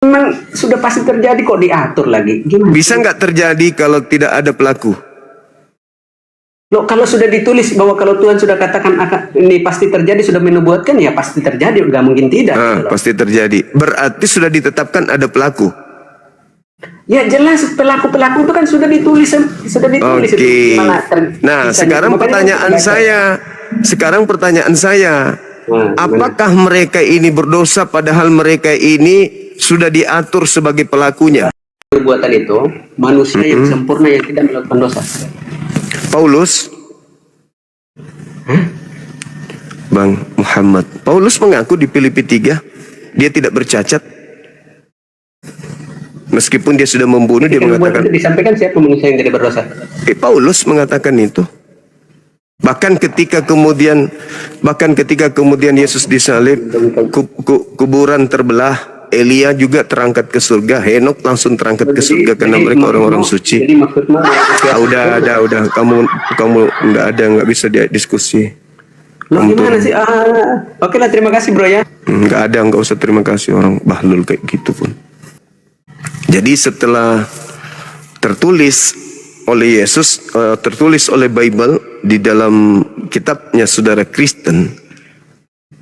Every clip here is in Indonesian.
Memang sudah pasti terjadi kok, diatur lagi. Gimana? Bisa nggak terjadi kalau tidak ada pelaku? Loh, kalau sudah ditulis bahwa kalau Tuhan sudah katakan akan ini pasti terjadi, sudah menubuatkan, ya pasti terjadi, nggak mungkin tidak. Gitu loh. Pasti terjadi. Berarti sudah ditetapkan ada pelaku. Ya jelas pelaku-pelaku itu kan sudah ditulis. Oke. Nah, sekarang pertanyaan saya, apakah mereka ini berdosa padahal mereka ini sudah diatur sebagai pelakunya? Perbuatan itu manusia yang sempurna yang tidak melakukan dosa. Paulus, Bang Muhammad, Paulus mengaku di Filipi 3 dia tidak bercacat. Meskipun dia sudah membunuh, dia mengatakan itu disampaikan siapa manusia yang tidak berdosa? Paulus mengatakan itu. Bahkan ketika kemudian Yesus disalib, kuburan terbelah, Elia juga terangkat ke surga, Henok langsung terangkat ke surga karena mereka orang-orang suci. Jadi maksudnya udah kamu nggak bisa diskusi. Loh, gimana sih? Oke lah, terima kasih bro ya. Nggak usah terima kasih, orang bahlul kayak gitu pun. Jadi setelah tertulis oleh Yesus, tertulis oleh Bible di dalam kitabnya saudara Kristen,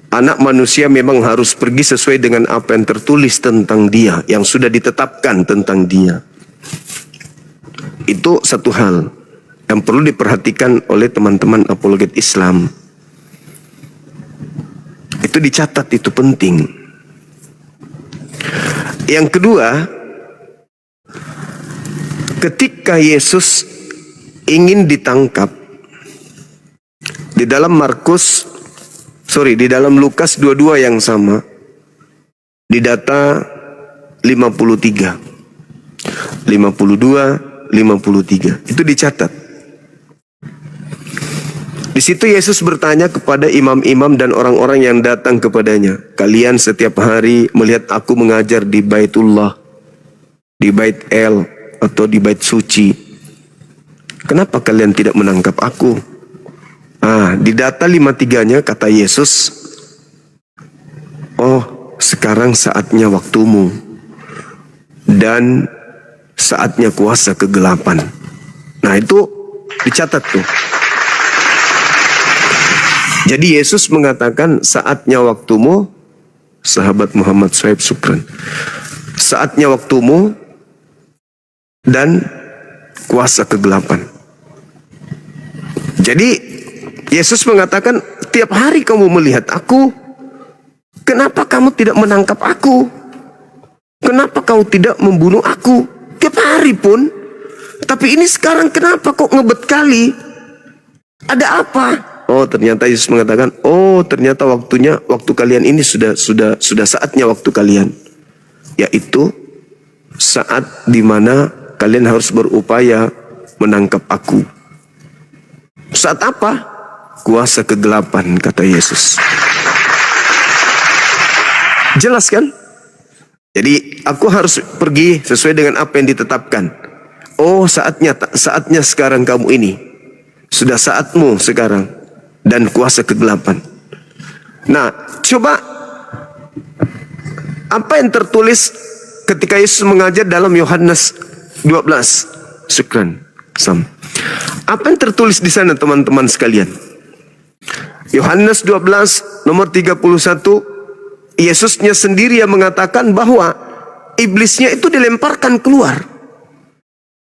anak manusia memang harus pergi sesuai dengan apa yang tertulis tentang dia, yang sudah ditetapkan tentang dia. Itu satu hal yang perlu diperhatikan oleh teman-teman apologet Islam. Itu dicatat, itu penting. Yang kedua, ketika Yesus ingin ditangkap, di dalam Lukas 22 yang sama, di data 52, 53, itu dicatat. Di situ Yesus bertanya kepada imam-imam dan orang-orang yang datang kepadanya, kalian setiap hari melihat aku mengajar di Baitullah, di Bait El, atau di Bait Suci. Kenapa kalian tidak menangkap aku? Di data 53-nya kata Yesus, oh sekarang saatnya waktumu dan saatnya kuasa kegelapan. Nah itu dicatat tuh. Jadi Yesus mengatakan saatnya waktumu, sahabat Muhammad Swaib Sukran, saatnya waktumu dan kuasa kegelapan. Jadi Yesus mengatakan, tiap hari kamu melihat aku, kenapa kamu tidak menangkap aku? Kenapa kau tidak membunuh aku? Tiap hari pun. Tapi ini sekarang kenapa kok ngebet kali? Ada apa? Oh, ternyata Yesus mengatakan, oh ternyata waktu kalian ini sudah saatnya waktu kalian, yaitu saat dimana kalian harus berupaya menangkap aku. Saat apa? Kuasa kegelapan, kata Yesus. Jelas kan? Jadi aku harus pergi sesuai dengan apa yang ditetapkan. Oh, saatnya sekarang kamu ini. Sudah saatmu sekarang. Dan kuasa kegelapan. Nah, coba apa yang tertulis ketika Yesus mengajar dalam Yohanes 12. Syukran, Sam. Apa yang tertulis di sana teman-teman sekalian? Yohanes 12 nomor 31, Yesusnya sendiri yang mengatakan bahwa iblisnya itu dilemparkan keluar.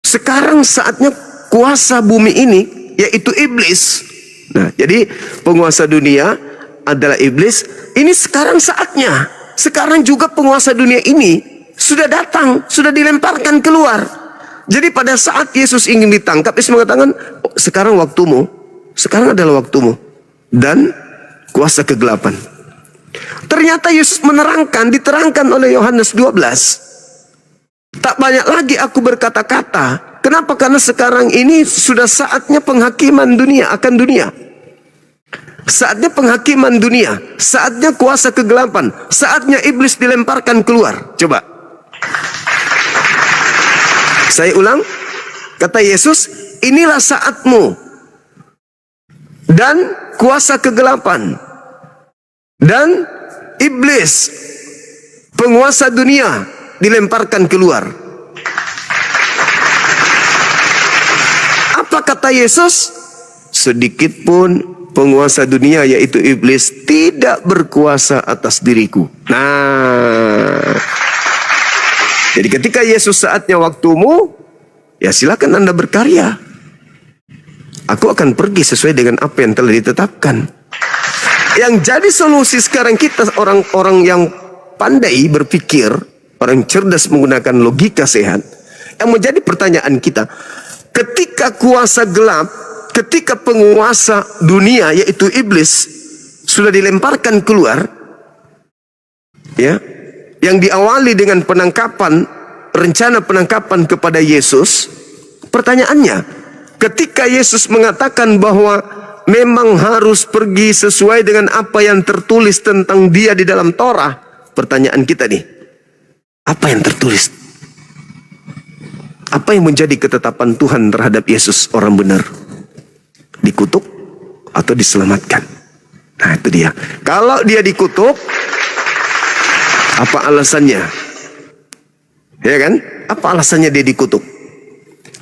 Sekarang saatnya kuasa bumi ini, yaitu iblis. Nah, jadi penguasa dunia adalah iblis. Ini sekarang saatnya. Sekarang juga penguasa dunia ini sudah datang, sudah dilemparkan keluar. Jadi pada saat Yesus ingin ditangkap, Yesus mengatakan, oh, sekarang waktumu. Sekarang adalah waktumu. Dan kuasa kegelapan. Ternyata Yesus diterangkan oleh Yohanes 12. Tak banyak lagi aku berkata-kata. Kenapa? Karena sekarang ini sudah saatnya penghakiman dunia akan dunia. Saatnya penghakiman dunia. Saatnya kuasa kegelapan. Saatnya iblis dilemparkan keluar. Coba. Saya ulang. Kata Yesus, inilah saatmu. Dan kuasa kegelapan. Dan iblis, penguasa dunia, dilemparkan keluar. Apa kata Yesus? Sedikit pun penguasa dunia yaitu iblis tidak berkuasa atas diriku. Nah, jadi ketika Yesus saatnya waktumu, ya silakan Anda berkarya. Aku akan pergi sesuai dengan apa yang telah ditetapkan. Yang jadi solusi sekarang kita orang-orang yang pandai berpikir, orang cerdas menggunakan logika sehat. Yang menjadi pertanyaan kita, ketika kuasa gelap, ketika penguasa dunia yaitu iblis sudah dilemparkan keluar, ya, yang diawali dengan penangkapan, rencana penangkapan kepada Yesus, pertanyaannya, ketika Yesus mengatakan bahwa memang harus pergi sesuai dengan apa yang tertulis tentang dia di dalam Torah, pertanyaan kita nih, apa yang tertulis? Apa yang menjadi ketetapan Tuhan terhadap Yesus orang benar? Dikutuk atau diselamatkan? Nah itu dia. Kalau dia dikutuk, apa alasannya? Ya kan? Apa alasannya dia dikutuk?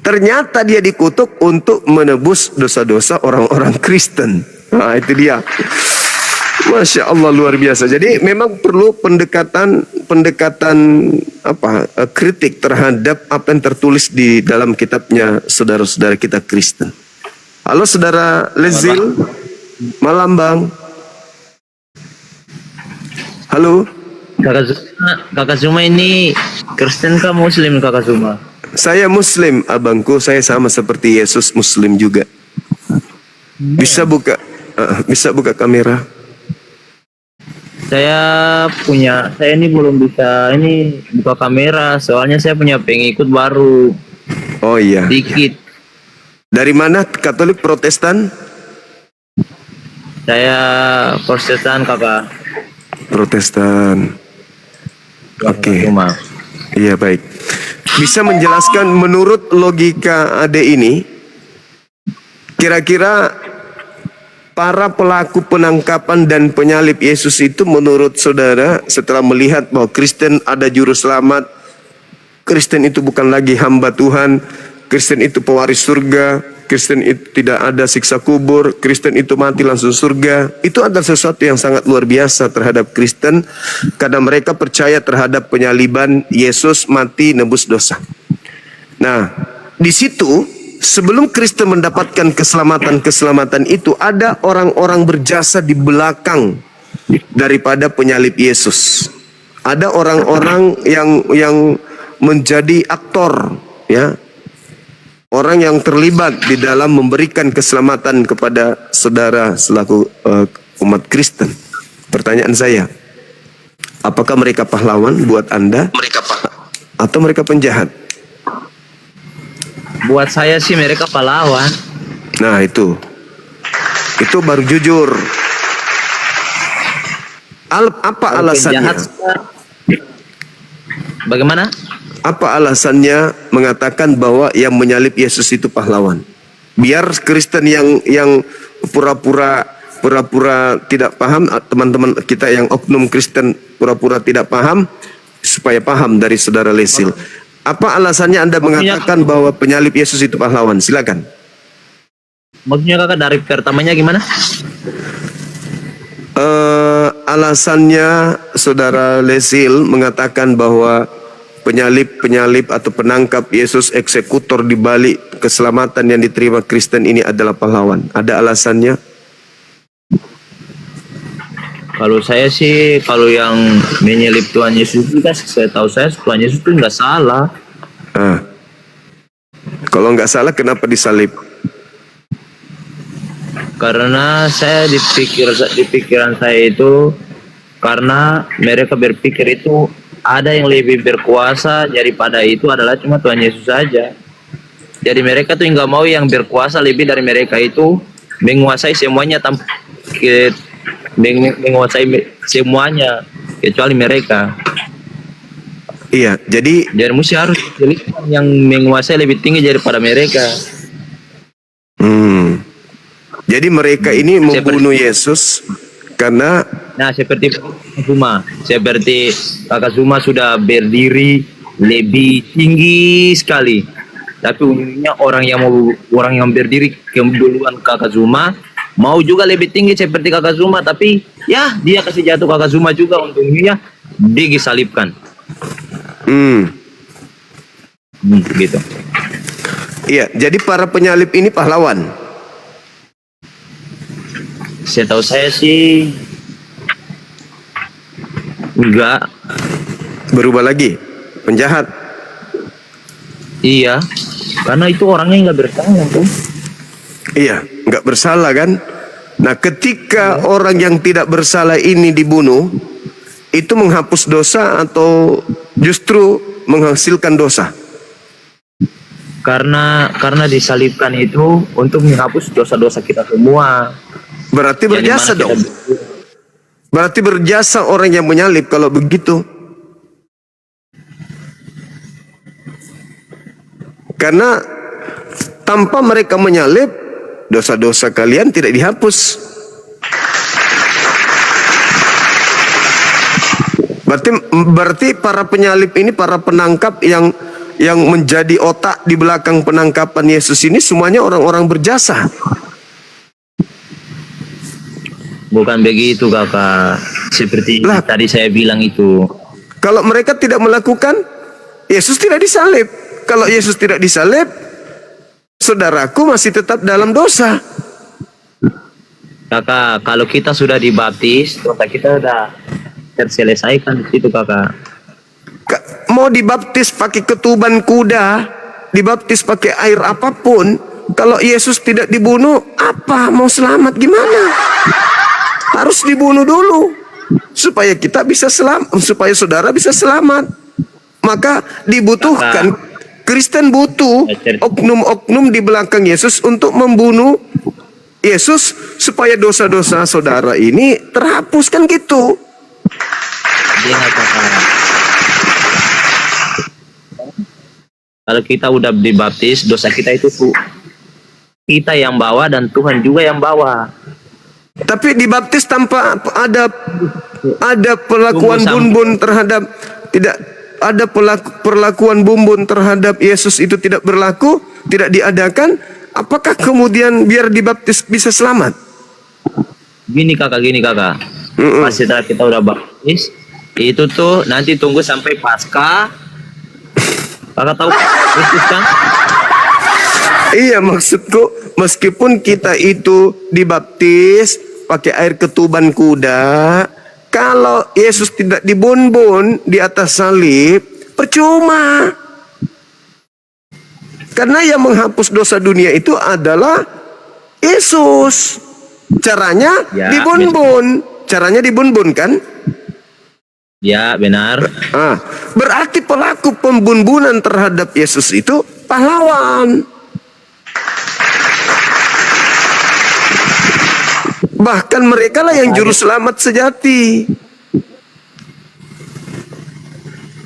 Ternyata dia dikutuk untuk menebus dosa-dosa orang-orang Kristen. Nah itu dia. Masya Allah, luar biasa. Jadi memang perlu pendekatan kritik terhadap apa yang tertulis di dalam kitabnya saudara-saudara kita Kristen. Halo saudara Lezil, malam bang. Halo. Kakak Zuma ini Kristen kah Muslim kakak Zuma? Saya Muslim abangku, saya sama seperti Yesus Muslim juga. Bisa buka kamera. Saya ini belum bisa buka kamera, soalnya saya punya pengikut baru. Oh iya. Dikit. Dari mana? Katolik, Protestan? Saya Protestan kakak. Protestan. Oke. Zuma. Iya baik. Bisa menjelaskan menurut logika Ade ini, kira-kira para pelaku penangkapan dan penyalib Yesus itu menurut saudara setelah melihat bahwa Kristen ada juru selamat, Kristen itu bukan lagi hamba Tuhan, Kristen itu pewaris surga, Kristen itu tidak ada siksa kubur, Kristen itu mati langsung surga. Itu adalah sesuatu yang sangat luar biasa terhadap Kristen karena mereka percaya terhadap penyaliban Yesus mati nebus dosa. Nah, di situ sebelum Kristen mendapatkan keselamatan itu, ada orang-orang berjasa di belakang daripada penyalib Yesus. Ada orang-orang yang menjadi aktor, ya. Orang yang terlibat di dalam memberikan keselamatan kepada saudara selaku umat Kristen. Pertanyaan saya, apakah mereka pahlawan buat Anda? Atau mereka penjahat? Buat saya sih mereka pahlawan. Nah itu baru jujur. Apa alasannya? Bagaimana? Apa alasannya mengatakan bahwa yang menyalib Yesus itu pahlawan? Biar Kristen yang pura-pura tidak paham, teman-teman kita yang oknum Kristen pura-pura tidak paham, supaya paham dari saudara Lesil. Apa alasannya Anda mengatakan bahwa penyalib Yesus itu pahlawan? Silakan. Maksudnya kakak dari pertamanya gimana? Alasannya saudara Lesil mengatakan bahwa penyalib atau penangkap Yesus, eksekutor di balik keselamatan yang diterima Kristen ini adalah pahlawan. Ada alasannya? Kalau saya sih, kalau yang menyalib Tuhan Yesus itu kan, saya tahu Tuhan Yesus itu nggak salah. Kalau nggak salah, kenapa disalib? Karena saya di pikiran saya itu, karena mereka berpikir itu ada yang lebih berkuasa daripada itu adalah cuma Tuhan Yesus saja. Jadi mereka tuh nggak mau yang berkuasa lebih dari mereka itu menguasai semuanya menguasai semuanya kecuali mereka. Iya, jadi mesti harus yang menguasai lebih tinggi daripada mereka. Jadi mereka ini membunuh Yesus karena seperti Kakak Zuma sudah berdiri lebih tinggi sekali. Tapi umumnya orang yang berdiri keduluan Kakak Zuma mau juga lebih tinggi seperti Kakak Zuma, tapi ya dia kasih jatuh Kakak Zuma juga untungnya disalibkan. Gitu. Iya, jadi para penyalib ini pahlawan. Setahu saya sih enggak. Berubah lagi, penjahat. Iya, karena itu orangnya nggak bersalah tuh. Iya, nggak bersalah kan? Nah, ketika orang yang tidak bersalah ini dibunuh, itu menghapus dosa atau justru menghasilkan dosa? Karena disalibkan itu untuk menghapus dosa-dosa kita semua. Berarti Yang berjasa dimana dong. kita- Berarti berjasa orang yang menyalib kalau begitu. Karena tanpa mereka menyalib, dosa-dosa kalian tidak dihapus. Berarti para penyalib ini, para penangkap yang menjadi otak di belakang penangkapan Yesus ini semuanya orang-orang berjasa. Bukan begitu Kakak. Seperti Lah. tadi saya bilang itu. Kalau mereka tidak melakukan, Yesus tidak disalib. Kalau Yesus tidak disalib, saudaraku masih tetap dalam dosa. Kakak, kalau kita sudah dibaptis, dosa kita udah terselesaikan di situ Kakak. Mau dibaptis pakai ketuban kuda, dibaptis pakai air apapun, kalau Yesus tidak dibunuh, apa mau selamat gimana? Harus dibunuh dulu supaya kita bisa selamat, supaya saudara bisa selamat. Maka dibutuhkan, Kristen butuh oknum-oknum di belakang Yesus untuk membunuh Yesus supaya dosa-dosa saudara ini terhapus, kan gitu. Dia nggak Kakak. Kalau kita udah dibaptis, dosa kita itu tuh kita yang bawa dan Tuhan juga yang bawa. Tapi dibaptis tanpa ada perlakuan bumbun terhadap, tidak ada perlakuan bumbun terhadap Yesus itu tidak berlaku, tidak diadakan. Apakah kemudian biar dibaptis bisa selamat? Gini kakak. Pas setelah kita udah baptis, itu tuh nanti tunggu sampai Paskah. Kakak tahu Kristus kan? Iya, maksudku meskipun kita itu dibaptis pakai air ketuban kuda, kalau Yesus tidak dibunbun di atas salib, percuma. Karena yang menghapus dosa dunia itu adalah Yesus. Caranya Ya, dibunbun. Caranya dibunbun kan? Ya benar. Berarti pelaku pembunbunan terhadap Yesus itu pahlawan. Bahkan mereka lah yang juru selamat sejati.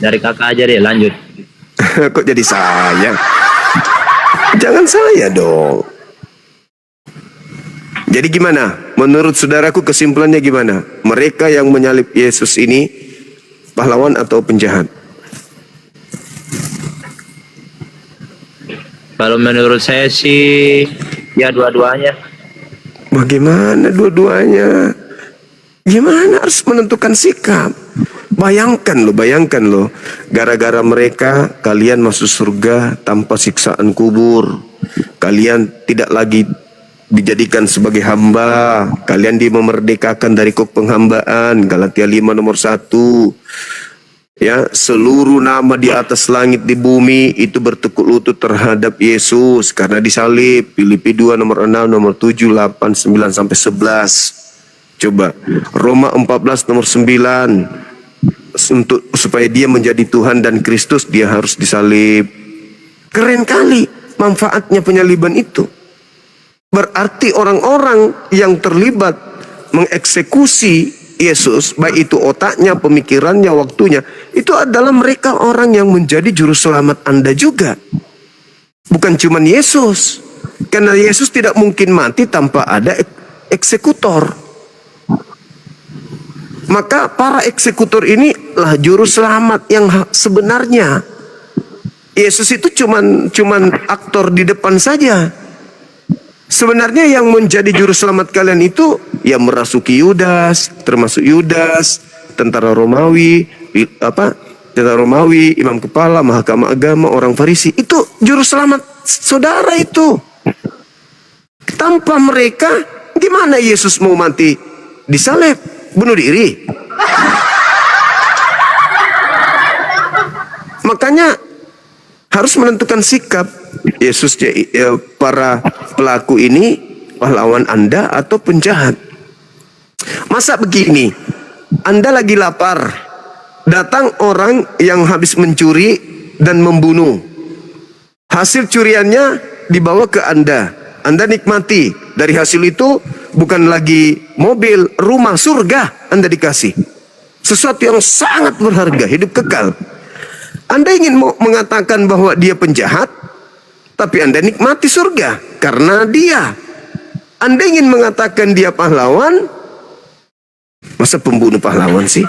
Dari kakak aja deh lanjut. Kok jadi saya? Jangan saya dong. Jadi gimana? Menurut saudaraku kesimpulannya gimana? Mereka yang menyalib Yesus ini pahlawan atau penjahat? Kalau menurut saya sih ya dua-duanya. Bagaimana dua-duanya? Gimana harus menentukan sikap? Bayangkan loh, gara-gara mereka kalian masuk surga tanpa siksaan kubur. Kalian tidak lagi dijadikan sebagai hamba. Kalian dimerdekakan dari kuk penghambaan. Galatia 5 nomor 1. Ya, seluruh nama di atas langit di bumi itu bertekuk lutut terhadap Yesus karena disalib. Filipi 2 nomor 6, nomor 7, 8, 9 sampai 11. Coba Roma 14 nomor 9. Supaya dia menjadi Tuhan dan Kristus, dia harus disalib. Keren kali manfaatnya penyaliban itu. Berarti orang-orang yang terlibat mengeksekusi Yesus, baik itu otaknya, pemikirannya, waktunya, itu adalah mereka orang yang menjadi juru selamat Anda juga. Bukan cuma Yesus. Karena Yesus tidak mungkin mati tanpa ada eksekutor. Maka para eksekutor ini lah juru selamat yang sebenarnya. Yesus itu cuman aktor di depan saja. Sebenarnya yang menjadi juru selamat kalian itu yang merasuki Yudas, termasuk Yudas, tentara Romawi, tentara Romawi, imam kepala, mahkamah agama, orang Farisi. Itu juru selamat saudara itu. Tanpa mereka, gimana Yesus mau mati disalib, bunuh diri? Makanya harus menentukan sikap. Yesus, para pelaku ini pahlawan Anda atau penjahat? Masa begini, Anda lagi lapar, datang orang yang habis mencuri dan membunuh. Hasil curiannya dibawa ke Anda. Anda nikmati. Dari hasil itu bukan lagi mobil, rumah, surga Anda dikasih. Sesuatu yang sangat berharga, hidup kekal. Anda ingin mengatakan bahwa dia penjahat, tapi Anda nikmati surga karena dia. Anda ingin mengatakan dia pahlawan, masa pembunuh pahlawan sih?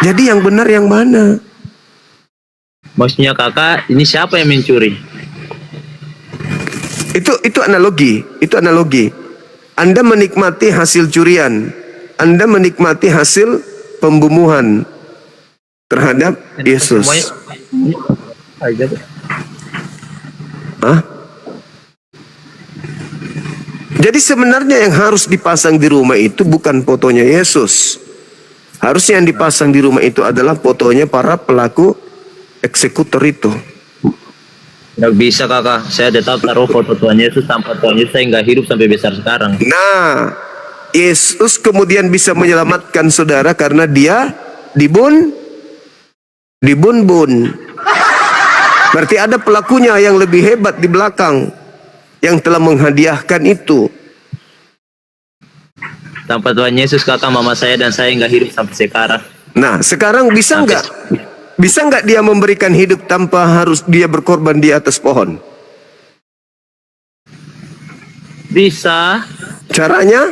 Jadi yang benar yang mana? Maksudnya kakak, ini siapa yang mencuri? Itu analogi, itu analogi. Anda menikmati hasil curian, Anda menikmati hasil pembunuhan terhadap Yesus. Hah? Jadi sebenarnya yang harus dipasang di rumah itu bukan fotonya Yesus. Harusnya yang dipasang di rumah itu adalah fotonya para pelaku eksekutor itu. Nggak bisa kakak, saya tetap taruh foto Tuhan Yesus. Tanpa Tuhan Yesus saya nggak hidup sampai besar sekarang. Nah, Yesus kemudian bisa menyelamatkan saudara karena dia dibun-bun. Berarti ada pelakunya yang lebih hebat di belakang yang telah menghadiahkan itu. Tanpa Tuhan Yesus kakak, mama saya dan saya nggak hidup sampai sekarang. Nah, sekarang bisa nggak dia memberikan hidup tanpa harus dia berkorban di atas pohon? Bisa. Caranya?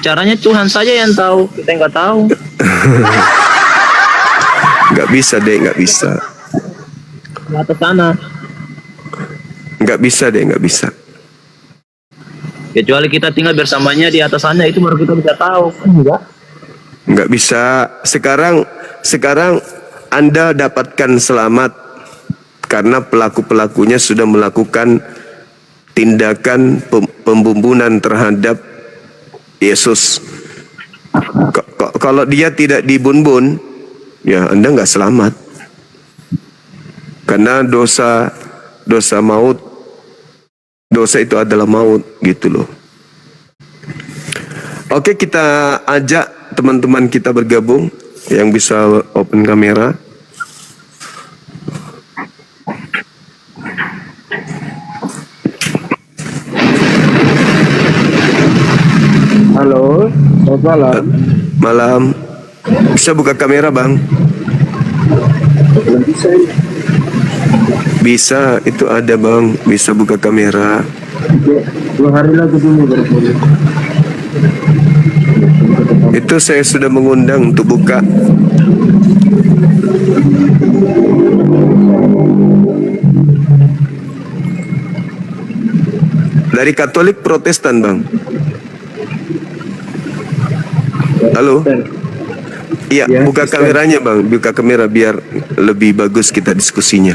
Caranya Tuhan saja yang tahu, kita nggak tahu. Nggak bisa deh, nggak bisa. Di atas sana. Nggak bisa deh, nggak bisa. Kecuali kita tinggal bersamanya di atas sana, itu baru kita bisa tahu. Enggak. Nggak bisa. Sekarang Anda dapatkan selamat karena pelaku-pelakunya sudah melakukan tindakan pembunuhan terhadap Yesus. Kalau dia tidak dibun-bun, ya Anda nggak selamat. Karena dosa maut, dosa itu adalah maut, gitu loh. Oke, kita ajak teman-teman kita bergabung yang bisa open kamera. Halo, selamat malam. Malam. Bisa buka kamera, Bang? Belum bisa ini. Bisa, itu ada, Bang. Bisa buka kamera. 2 hari lagi dulu baru boleh. Itu saya sudah mengundang untuk buka. Dari Katolik Protestan, Bang. Halo? Iya, Ya, buka bisa. kameranya, Bang. Buka kamera biar lebih bagus kita diskusinya.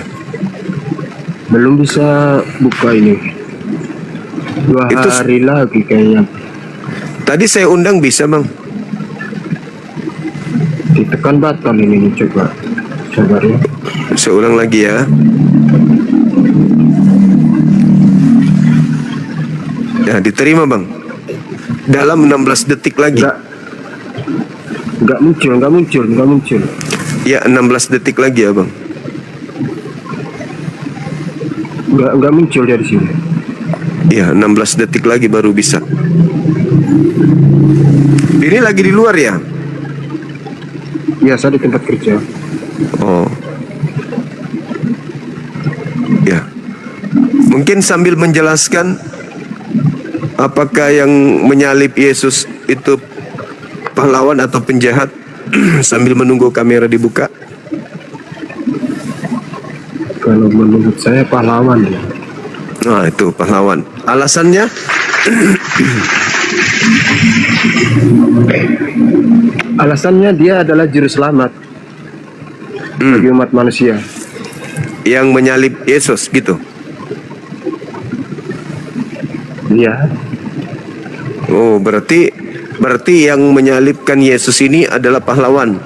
Belum bisa buka ini. 2 Itu- hari lagi kayaknya. Tadi saya undang bisa, Bang. Ditekan batal ini coba. Sabar ya. Saya ulang lagi ya. Ya, diterima, Bang. Dalam 16 detik lagi. Enggak muncul. Ya, 16 detik lagi ya, Bang. Enggak muncul dari sini. Ya, 16 detik lagi baru bisa. Ini lagi di luar ya? Ya, saya di tempat kerja. Oh. Ya. Mungkin sambil menjelaskan apakah yang menyalib Yesus itu pahlawan atau penjahat sambil menunggu kamera dibuka. Kalau menurut saya pahlawan ya. Nah, itu pahlawan. Alasannya? Alasannya dia adalah juru selamat bagi umat manusia. Yang menyalib Yesus gitu. Iya. Oh, berarti yang menyalibkan Yesus ini adalah pahlawan.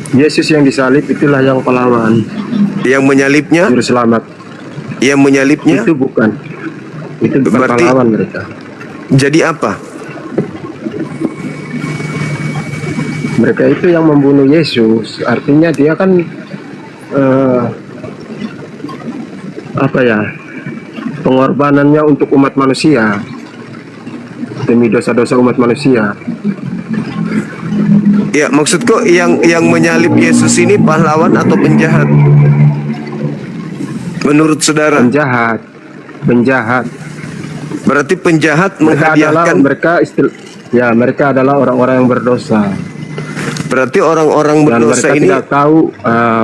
Yesus yang disalib itulah yang pahlawan. Yang menyalibnya? Juru selamat. Yang menyalibnya? Itu bukan. Itu bukan Berarti- pahlawan mereka. Jadi apa? Mereka itu yang membunuh Yesus. Artinya dia kan apa ya? Pengorbanannya untuk umat manusia. Demi dosa-dosa umat manusia. Ya, maksudku yang menyalib Yesus ini pahlawan atau penjahat? Menurut saudara? Penjahat. Penjahat. Berarti penjahat Mereka adalah menghadiahkan. mereka adalah orang-orang yang berdosa. Berarti orang-orang Dan berdosa mereka ini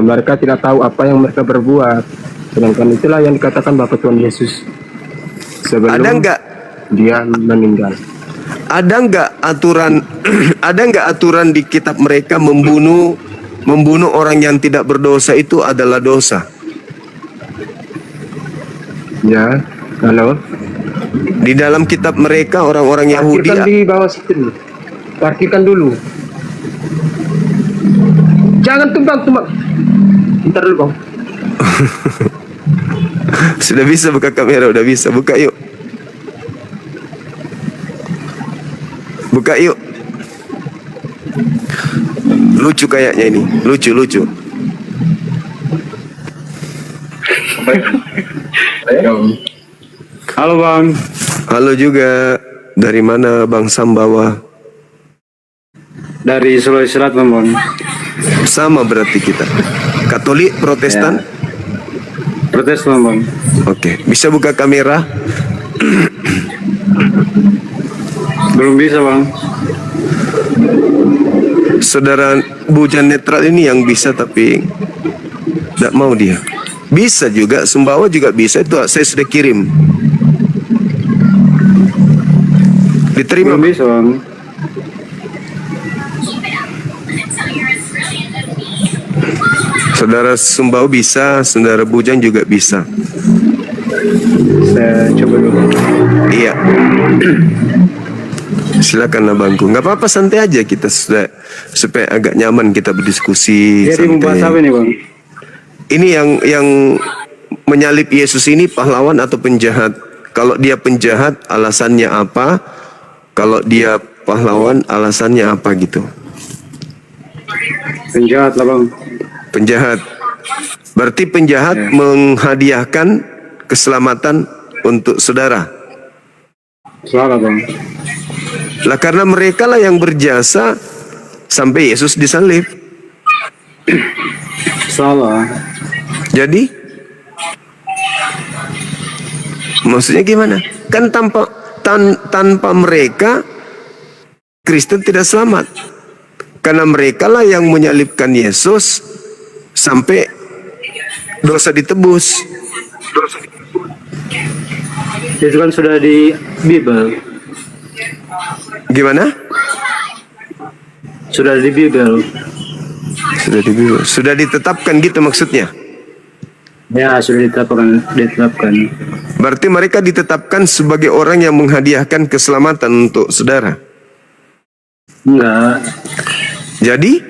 mereka tidak tahu apa yang mereka berbuat. Sedangkan itulah yang dikatakan Bapa Tuhan Yesus sebelum ada nggak dia meninggal. ada nggak aturan ada nggak aturan di kitab mereka membunuh orang yang tidak berdosa itu adalah dosa? Ya, halo. Di dalam kitab mereka orang-orang Yahudi Parkirkan di bawah situ. Parkirkan dulu. Jangan tumbang. Bentar dulu, Bang. sudah bisa buka kamera, udah bisa buka yuk. Buka yuk. Lucu kayaknya ini, lucu. Halo Bang. Halo juga. Dari mana Bang Sambawa? Dari Sulawesi Selatan Bang. Sama berarti kita. Katolik, Protestan. Protestan Bang. Oke, bisa buka kamera? Belum bisa Bang. Saudara Bujan Netral ini yang bisa tapi tidak mau dia. Bisa juga, Sumbawa juga bisa, itu saya sudah kirim. Diterima. Belum bisa Bang. Saudara Sumbawa bisa, saudara Bujan juga bisa. Saya coba dulu. Iya. Silakan abangku. Nggak apa-apa, santai aja kita supaya agak nyaman kita berdiskusi. Jadi membahas apa Santai. nih Bang? Ini yang menyalip Yesus ini pahlawan atau penjahat? Kalau dia penjahat, alasannya apa? Kalau dia pahlawan, alasannya apa gitu? Penjahat lah Bang. Penjahat. Berarti penjahat menghadiahkan keselamatan untuk saudara. Salah Bang. Lah karena mereka lah yang berjasa sampai Yesus disalib. Salah. Jadi maksudnya gimana? Kan tanpa mereka Kristen tidak selamat. Karena mereka lah yang menyalibkan Yesus sampai dosa ditebus. Itu kan sudah di Bible. Gimana? Sudah di Bible. Sudah ditetapkan gitu maksudnya. Ya, sudah ditetapkan. Berarti mereka ditetapkan sebagai orang yang menghadiahkan keselamatan untuk saudara. Enggak. Jadi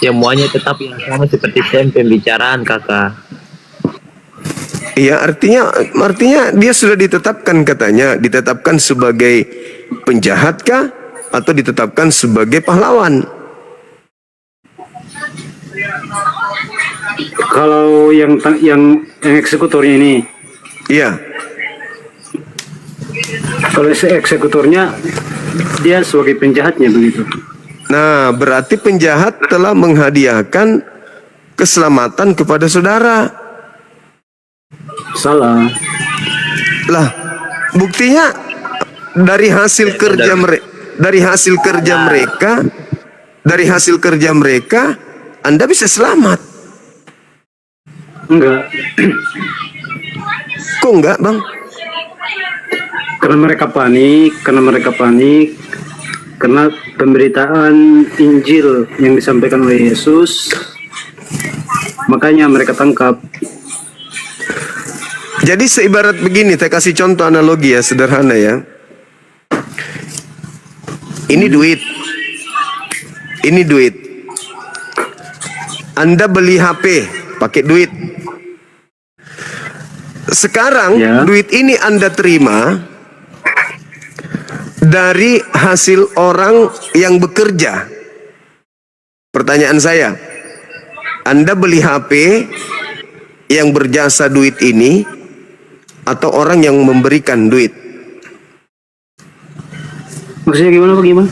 Semuanya tetap yang sama seperti pembicaraan kakak. iya, artinya dia sudah ditetapkan, katanya ditetapkan sebagai penjahat kah atau ditetapkan sebagai pahlawan? Kalau yang eksekutornya ini, Iya. kalau eksekutornya dia sebagai penjahatnya begitu. Nah, berarti penjahat telah menghadiahkan keselamatan kepada saudara. Salah. Lah, buktinya dari hasil kerja mereka dari hasil kerja mereka Anda bisa selamat. Enggak. Kok enggak, Bang? Karena mereka panik, karena pemberitaan Injil yang disampaikan oleh Yesus, makanya mereka tangkap. Jadi seibarat begini, saya kasih contoh analogi ya, sederhana ya. Ini duit. Ini duit. Anda beli HP pakai duit. Sekarang Ya. duit ini Anda terima dari hasil orang yang bekerja. Pertanyaan saya, Anda beli HP yang berjasa duit ini atau orang yang memberikan duit? Maksudnya gimana bagaimana?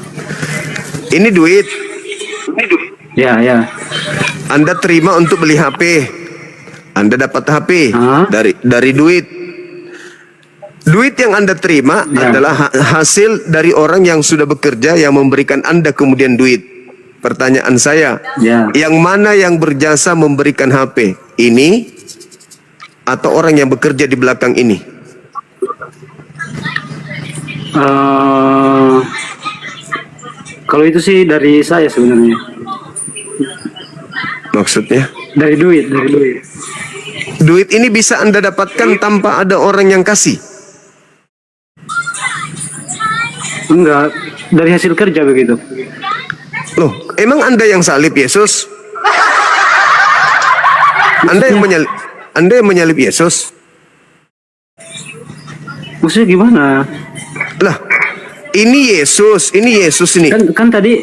Ini duit. Ya, ya. Anda terima untuk beli HP. Anda dapat HP Hah? dari duit. Duit yang Anda terima Ya. adalah hasil dari orang yang sudah bekerja yang memberikan Anda kemudian duit. Pertanyaan saya, Ya. yang mana yang berjasa memberikan HP? Ini atau orang yang bekerja di belakang ini? Kalau itu sih dari saya sebenarnya. Maksudnya? Dari duit. Duit ini bisa Anda dapatkan tanpa ada orang yang kasih. Enggak, dari hasil kerja begitu. Loh, emang Anda yang salib Yesus? Anda yang menyalib Yesus? Maksudnya gimana? Lah, ini Yesus ini. Kan tadi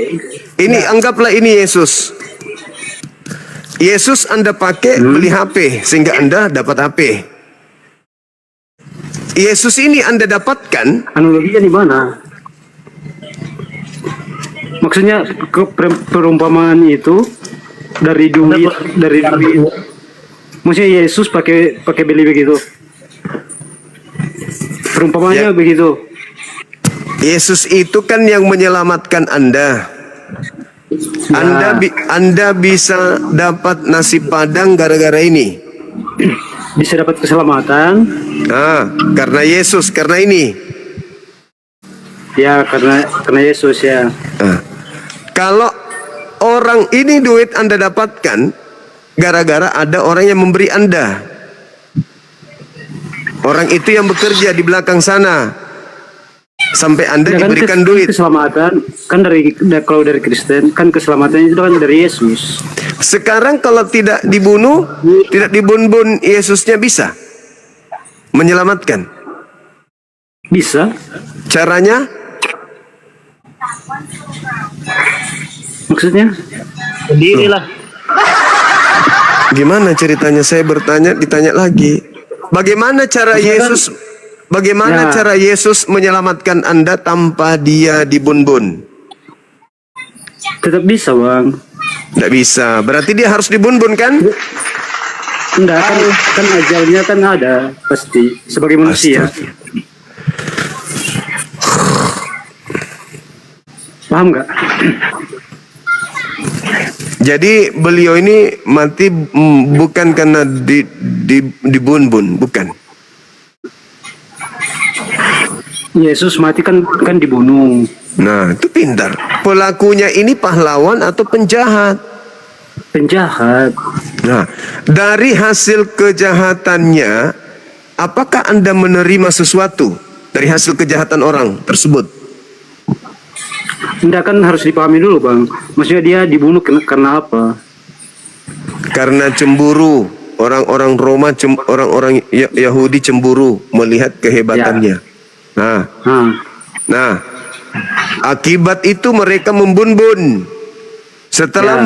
Ini anggaplah ini Yesus. Yesus Anda pakai beli HP sehingga Anda dapat HP. Yesus ini Anda dapatkan analoginya di mana? Maksudnya perumpamaan itu dari duit. Maksudnya Yesus pakai beli begitu. Perumpamaannya Ya. begitu. Yesus itu kan yang menyelamatkan Anda. Anda bisa dapat nasi padang gara-gara ini. Bisa dapat keselamatan. Nah, karena Yesus, karena ini. Ya, karena Yesus ya. Nah, kalau orang ini duit Anda dapatkan gara-gara ada orang yang memberi Anda. Orang itu yang bekerja di belakang sana. Sampai Anda Ya, kan diberikan duit. keselamatan kan kalau dari Kristen kan keselamatan itu kan dari Yesus. Sekarang kalau tidak dibunuh, tidak dibun-bun, Yesusnya bisa menyelamatkan. Bisa. Caranya? Maksudnya? Sendirilah. Gimana ceritanya? Saya bertanya, ditanya lagi. Bagaimana cara Yesus? Bagaimana Ya. cara Yesus menyelamatkan Anda tanpa dia dibun-bun? Tetap bisa, Bang. Tidak bisa. Berarti dia harus dibun-bun kan? Enggak, kan ajalnya kan ada pasti sebagai manusia. Astaga. Paham nggak? Jadi beliau ini mati bukan karena dibun-bun, bukan. Yesus mati kan dibunuh. Nah, itu pintar. Pelakunya ini pahlawan atau penjahat? Penjahat. Nah, dari hasil kejahatannya, apakah Anda menerima sesuatu dari hasil kejahatan orang tersebut? Enggak, kan harus dipahami dulu, Bang. Maksudnya dia dibunuh karena apa? Karena cemburu. Orang-orang Roma, orang-orang Yahudi cemburu melihat kehebatannya. Nah, akibat itu mereka membun-bun. Setelah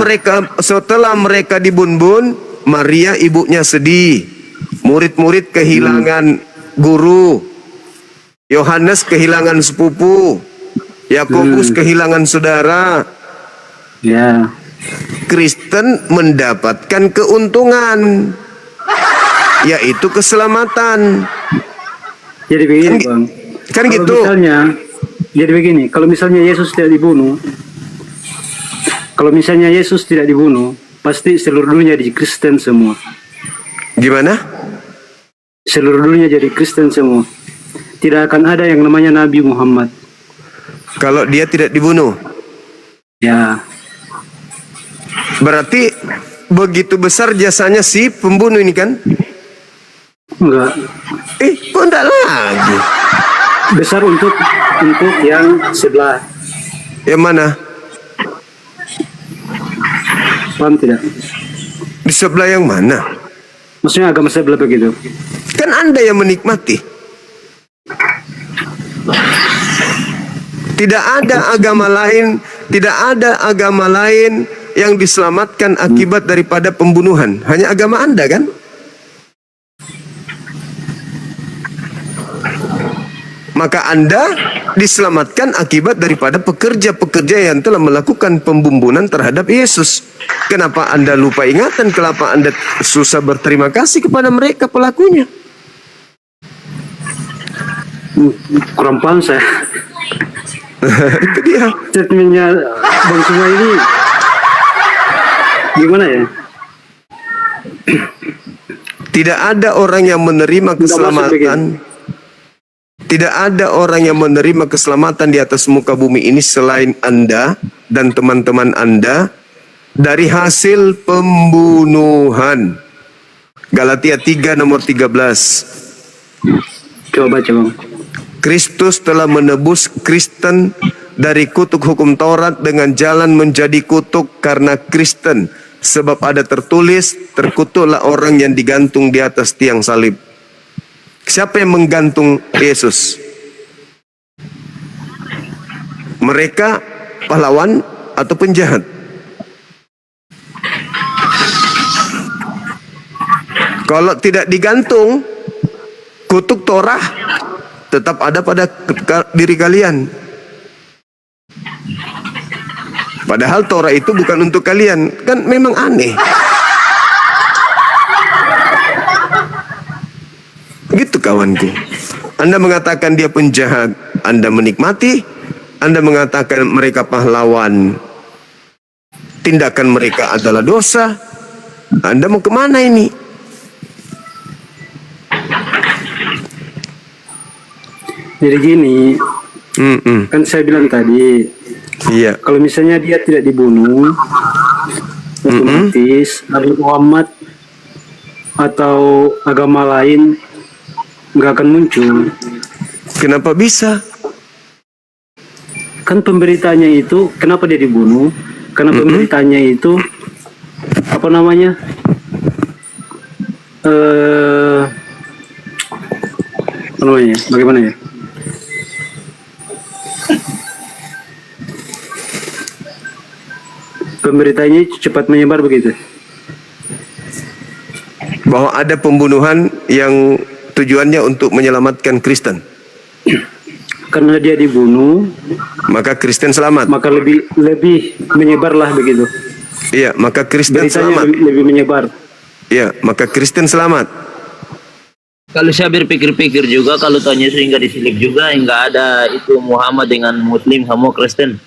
mereka dibun-bun, Maria ibunya sedih. Murid-murid kehilangan guru. Yohanes kehilangan sepupu. Yakobus kehilangan saudara. Ya. Kristen mendapatkan keuntungan, yaitu keselamatan. Jadi begini, Bang. Kan Kalau gitu. Misalnya, jadi begini, kalau misalnya Yesus tidak dibunuh, Kalau misalnya Yesus tidak dibunuh, pasti seluruh dunia jadi Kristen semua. Gimana? Seluruh dunia jadi Kristen semua. Tidak akan ada yang namanya Nabi Muhammad. Kalau dia tidak dibunuh. Ya, Berarti begitu besar jasanya si pembunuh ini kan? enggak. Kok enggak lagi? Besar untuk yang sebelah. Yang mana? Paham tidak? Di sebelah yang mana? Maksudnya agama sebelah begitu. Kan Anda yang menikmati. Tidak ada agama lain, tidak ada agama lain yang diselamatkan akibat daripada pembunuhan. Hanya agama Anda kan? Maka Anda diselamatkan akibat daripada pekerja-pekerja yang telah melakukan pembunuhan terhadap Yesus. Kenapa Anda lupa ingatan? Kenapa Anda susah berterima kasih kepada mereka pelakunya? Kurang paham saya. Itu dia. Statementnya Bang Suma ini gimana ya? Tidak ada orang yang menerima keselamatan. Tidak ada orang yang menerima keselamatan di atas muka bumi ini selain Anda dan teman-teman Anda dari hasil pembunuhan. Galatia 3 nomor 13. Coba baca Bang. Kristus telah menebus Kristen dari kutuk hukum Taurat dengan jalan menjadi kutuk karena Kristen. Sebab ada tertulis, terkutuklah orang yang digantung di atas tiang salib. Siapa yang menggantung Yesus? Mereka pahlawan atau penjahat? Kalau tidak digantung, kutuk Torah tetap ada pada diri kalian. Padahal Torah itu bukan untuk kalian. Kan memang aneh. Gitu kawanku. Anda mengatakan dia penjahat, Anda menikmati. Anda mengatakan mereka pahlawan, tindakan mereka adalah dosa. Anda mau kemana ini? Jadi gini, kan saya bilang tadi, Iya. kalau misalnya dia tidak dibunuh, otomatis Nabi Muhammad atau agama lain nggak akan muncul. Kenapa bisa? Kan pemberitanya itu, kenapa dia dibunuh? Karena pemberitanya itu, apa namanya? Apa namanya? Bagaimana ya? Pemberitanya cepat menyebar begitu. Bahwa ada pembunuhan yang tujuannya untuk menyelamatkan Kristen. Karena dia dibunuh, Maka Kristen selamat. maka lebih menyebarlah begitu. Iya, maka Kristen Beritanya selamat. lebih menyebar. Iya, maka Kristen selamat. Kalau saya berpikir-pikir juga, kalau Tuhan Yesus enggak disilib juga, enggak ada itu Muhammad dengan Muslim sama Kristen.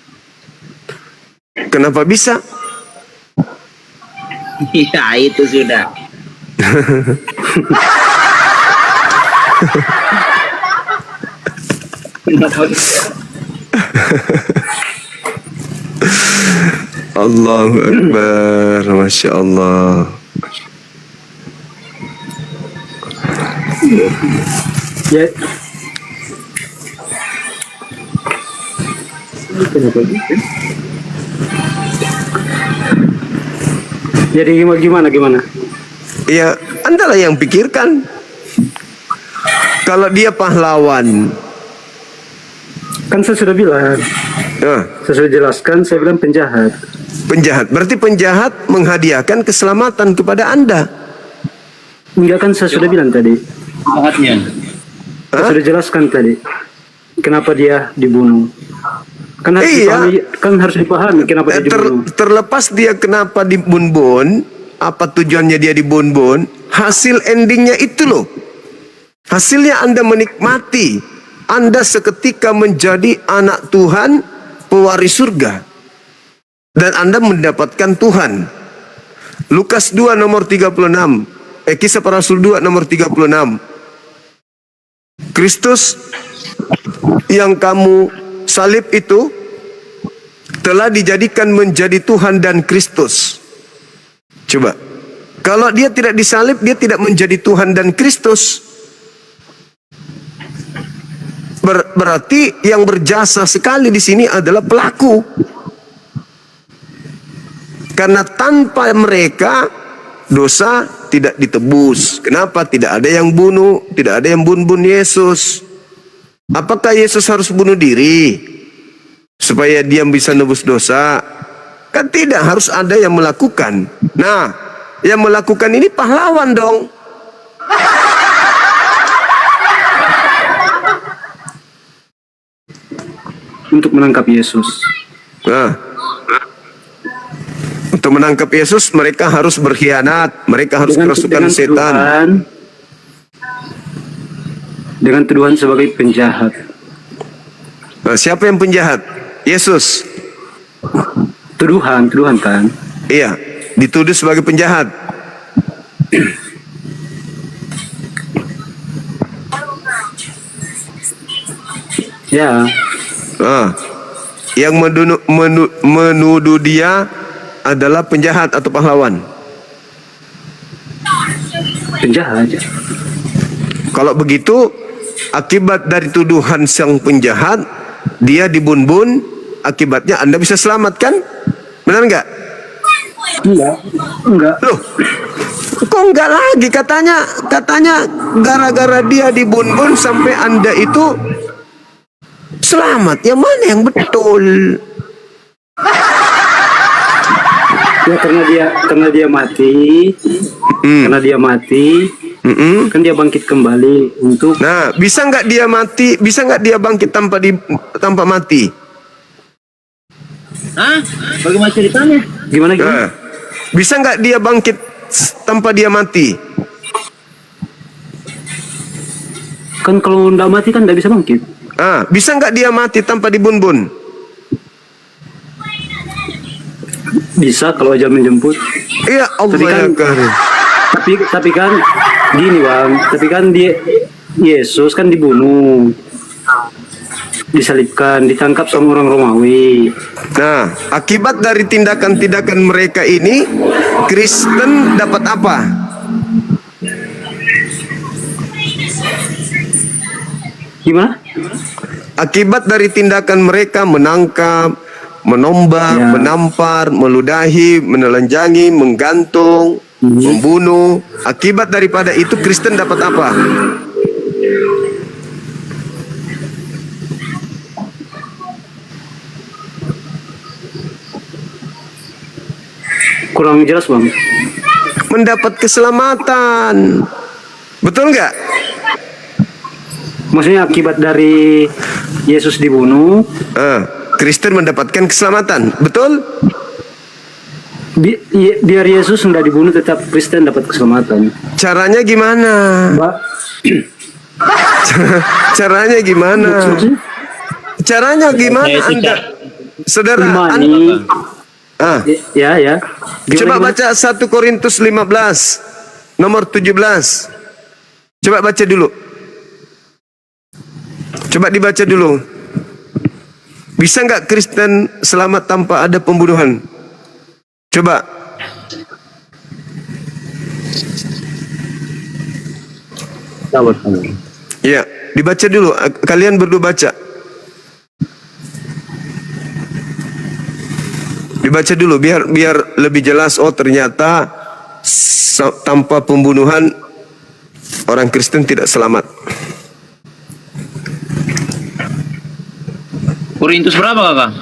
Kenapa bisa? Iya, itu sudah. Allahu Akbar, Masya Allah. Ya. Jadi gimana? Ya, Anda lah yang pikirkan. Kalau dia pahlawan, Kan saya sudah bilang, nah, saya sudah jelaskan, saya bilang penjahat. penjahat. Berarti penjahat menghadiahkan keselamatan kepada Anda. Enggak, kan saya sudah bilang tadi. Semangatnya. Saya sudah jelaskan tadi. Kenapa dia dibunuh? Kan harus dipahami kenapa dia dibunuh. Terlepas dia kenapa dibun-bun, apa tujuannya dia dibun-bun, hasil endingnya itu loh. Hasilnya Anda menikmati. Anda seketika menjadi anak Tuhan, pewaris surga. dan Anda mendapatkan Tuhan. Lukas 2 nomor 36. Kisah Para Rasul 2 nomor 36. Kristus yang kamu salib itu telah dijadikan menjadi Tuhan dan Kristus. Coba, kalau dia tidak disalib, dia tidak menjadi Tuhan dan Kristus. Berarti yang berjasa sekali di sini adalah pelaku. Karena tanpa mereka dosa tidak ditebus. Kenapa? Tidak ada yang bunuh, tidak ada yang bunuh Yesus. Apakah Yesus harus bunuh diri supaya dia bisa nebus dosa? Kan tidak, harus ada yang melakukan. Nah, yang melakukan ini pahlawan dong. Untuk menangkap Yesus. Nah, untuk menangkap Yesus mereka harus berkhianat, mereka harus kerasukan setan. Dengan tuduhan sebagai penjahat. Nah, siapa yang penjahat? Yesus. Tuduhan kan? Iya, dituduh sebagai penjahat. Ya. Nah, yang menuduh dia adalah penjahat atau pahlawan. Penjahat. Kalau begitu, akibat dari tuduhan sang penjahat, dia dibun-bun, akibatnya Anda bisa selamat kan? Benar enggak? Enggak. Loh, kok enggak lagi? Katanya gara-gara dia dibun-bun sampai Anda itu selamat. Yang mana yang betul? Ya karena dia mati. Karena dia mati. Kan dia bangkit kembali untuk. Nah, bisa nggak dia mati? Bisa nggak dia bangkit tanpa mati? Hah? Bagaimana ceritanya? Gimana? Nah, bisa nggak dia bangkit tanpa dia mati? Kan kalau nggak mati kan nggak bisa bangkit. Bisa nggak dia mati tanpa dibun-bun? Bisa kalau ajal menjemput. Iya, Allah ya Karim. Tapi kan gini bang, tapi kan dia Yesus kan dibunuh, disalibkan, ditangkap sama orang Romawi. Nah, akibat dari tindakan-tindakan mereka ini, Kristen dapat apa? Gimana? Akibat dari tindakan mereka menangkap, menombak, menampar, meludahi, menelanjangi, menggantung, membunuh. Akibat daripada itu Kristen dapat apa? Kurang jelas bang. Mendapat keselamatan. Betul nggak? Maksudnya akibat dari Yesus dibunuh, Kristen mendapatkan keselamatan. Betul? biar Yesus sudah dibunuh tetap Kristen dapat keselamatan. Caranya gimana? Caranya gimana? Caranya gimana Anda? Saudara Anda, ya. Coba baca 1 Korintus 15 nomor 17. Coba baca dulu. Coba dibaca dulu. Bisa nggak Kristen selamat tanpa ada pembunuhan? Coba. Iya, dibaca dulu. Kalian berdua baca. Dibaca dulu biar lebih jelas. Oh, ternyata tanpa pembunuhan orang Kristen tidak selamat. Korintus berapa kakak?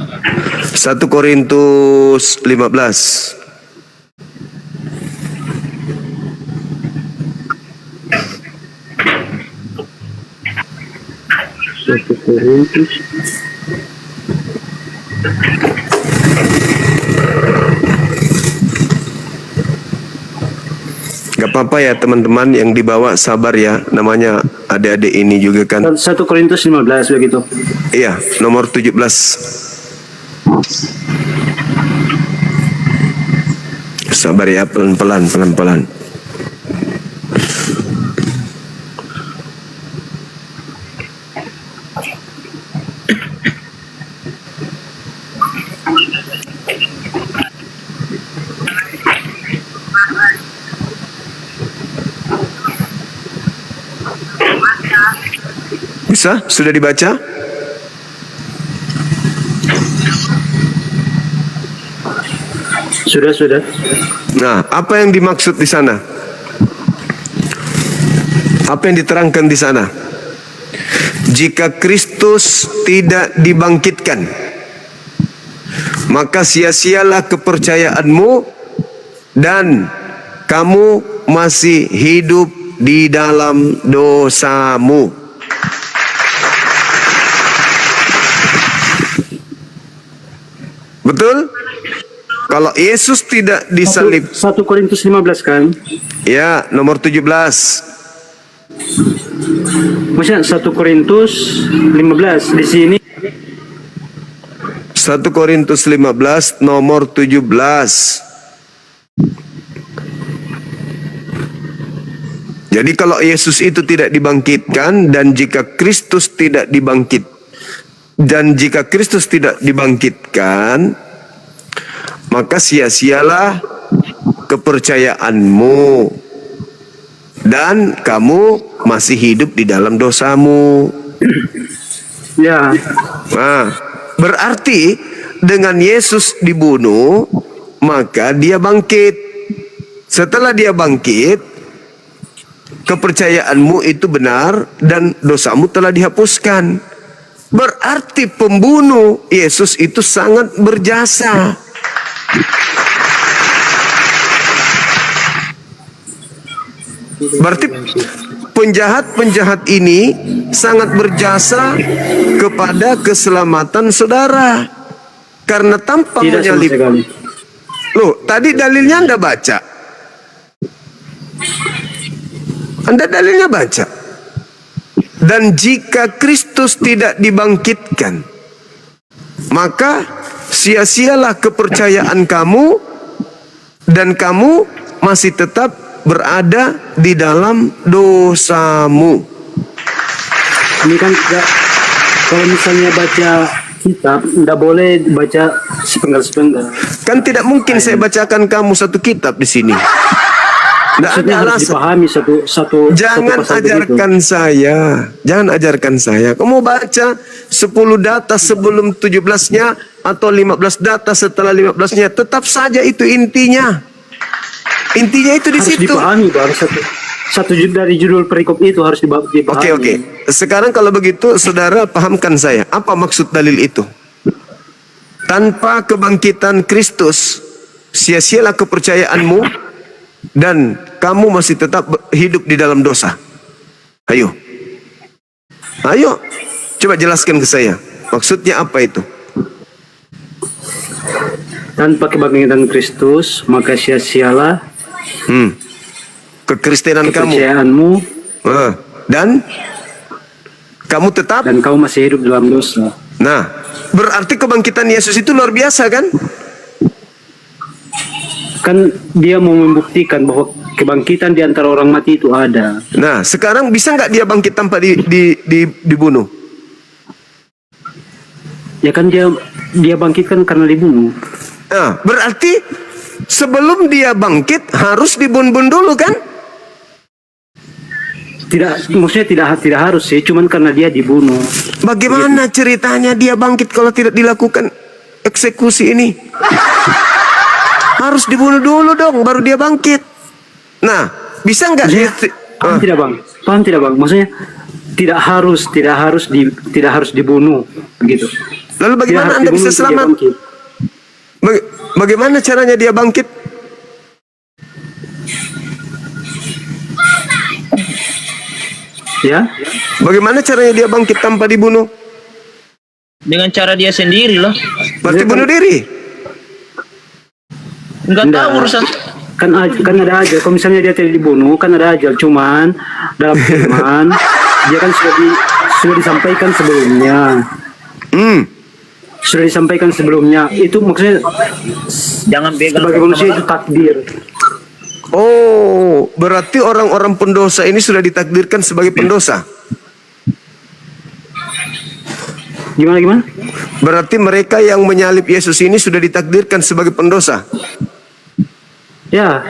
1 Korintus 15. Gak apa-apa ya teman-teman yang dibawa, sabar ya. Namanya adik-adik ini juga kan. 1 Korintus 15 begitu. Iya, nomor 17. Sabar ya, pelan-pelan, pelan-pelan. Bisa? Sudah dibaca? Sudah. Nah, apa yang dimaksud di sana? Apa yang diterangkan di sana? Jika Kristus tidak dibangkitkan, maka sia-sialah kepercayaanmu dan kamu masih hidup di dalam dosamu. Betul? Kalau Yesus tidak disalib. 1 Korintus 15 kan? Ya, nomor 17. Maksudnya 1 Korintus 15 di sini. 1 Korintus 15 nomor 17. Jadi kalau Yesus itu tidak dibangkitkan dan jika Kristus tidak dibangkitkan, maka sia-sialah kepercayaanmu dan kamu masih hidup di dalam dosamu. Ya. Nah, berarti dengan Yesus dibunuh, maka dia bangkit. Setelah dia bangkit, kepercayaanmu itu benar dan dosamu telah dihapuskan. Berarti pembunuh Yesus itu sangat berjasa. Berarti penjahat-penjahat ini sangat berjasa kepada keselamatan saudara. Karena tanpa Tidak sama menyalib. sekali. Loh, tadi dalilnya Anda baca. Anda dalilnya baca. Dan jika Kristus tidak dibangkitkan, maka sia-sialah kepercayaan kamu dan kamu masih tetap berada di dalam dosamu. Ini kan kalau misalnya baca kitab, tidak boleh baca sepenggal-sepenggal. Kan tidak mungkin saya bacakan kamu satu kitab di sini. Tidak Maksudnya ada harus alasan. dipahami satu Jangan pasal ajarkan begitu. saya. Jangan ajarkan saya. Kamu baca 10 data sebelum 17-nya atau 15 data setelah 15-nya. Tetap saja itu intinya. Intinya itu di Harus situ. dipahami baru satu dari judul perikop itu harus dipahami. Oke. Sekarang kalau begitu saudara pahamkan saya. Apa maksud dalil itu? Tanpa kebangkitan Kristus, sia-sialah kepercayaanmu dan kamu masih tetap hidup di dalam dosa. Ayo, coba jelaskan ke saya. Maksudnya apa itu? Tanpa kebangkitan Kristus, maka sia-sialah Kekristenan kamu. kepercayaanmu Dan kamu tetap. dan kau masih hidup dalam dosa. Nah, berarti kebangkitan Yesus itu luar biasa kan? Kan dia mau membuktikan bahwa kebangkitan di antara orang mati itu ada. Nah, sekarang bisa nggak dia bangkit tanpa dibunuh? Ya kan dia bangkitkan karena dibunuh. Nah, berarti sebelum dia bangkit harus dibunuh dulu kan? Tidak, maksudnya tidak harus sih, cuman karena dia dibunuh. Bagaimana ceritanya dia bangkit kalau tidak dilakukan eksekusi ini? Harus dibunuh dulu dong, baru dia bangkit. Nah, bisa nggak? Paham tidak bang? Paham tidak bang? Maksudnya tidak harus dibunuh begitu. Lalu bagaimana Anda bisa selamat? Bagaimana caranya dia bangkit? Ya? Bagaimana caranya dia bangkit tanpa dibunuh? Dengan cara dia sendiri loh. Berarti bunuh diri. Enggak Nggak. tahu urusan. Kan ada aja. Kalau misalnya dia tidak dibunuh, kan ada aja. Cuman dalam firman dia kan sudah disampaikan sebelumnya. sudah disampaikan sebelumnya. Itu maksudnya Jangan pegang sebagai manusia itu takdir. Oh, berarti orang-orang pendosa ini sudah ditakdirkan sebagai pendosa. Gimana? Berarti mereka yang menyalib Yesus ini sudah ditakdirkan sebagai pendosa. Ya,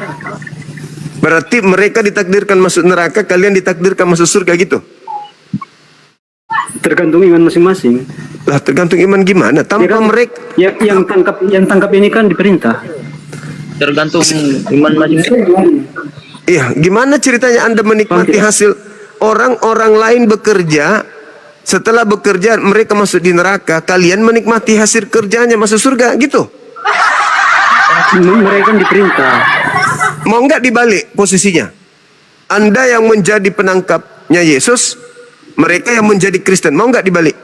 Berarti mereka ditakdirkan masuk neraka, kalian ditakdirkan masuk surga gitu. tergantung iman masing-masing. Lah tergantung iman gimana? Tanpa Ya kan, mereka yang tangkap ini kan diperintah. tergantung iman masing-masing. iya, gimana ceritanya Anda menikmati hasil orang-orang lain bekerja, setelah bekerja mereka masuk di neraka, kalian menikmati hasil kerjanya masuk surga gitu. Mereka kan diperintah. Mau nggak dibalik posisinya? Anda yang menjadi penangkapnya Yesus, mereka yang menjadi Kristen, mau nggak dibalik?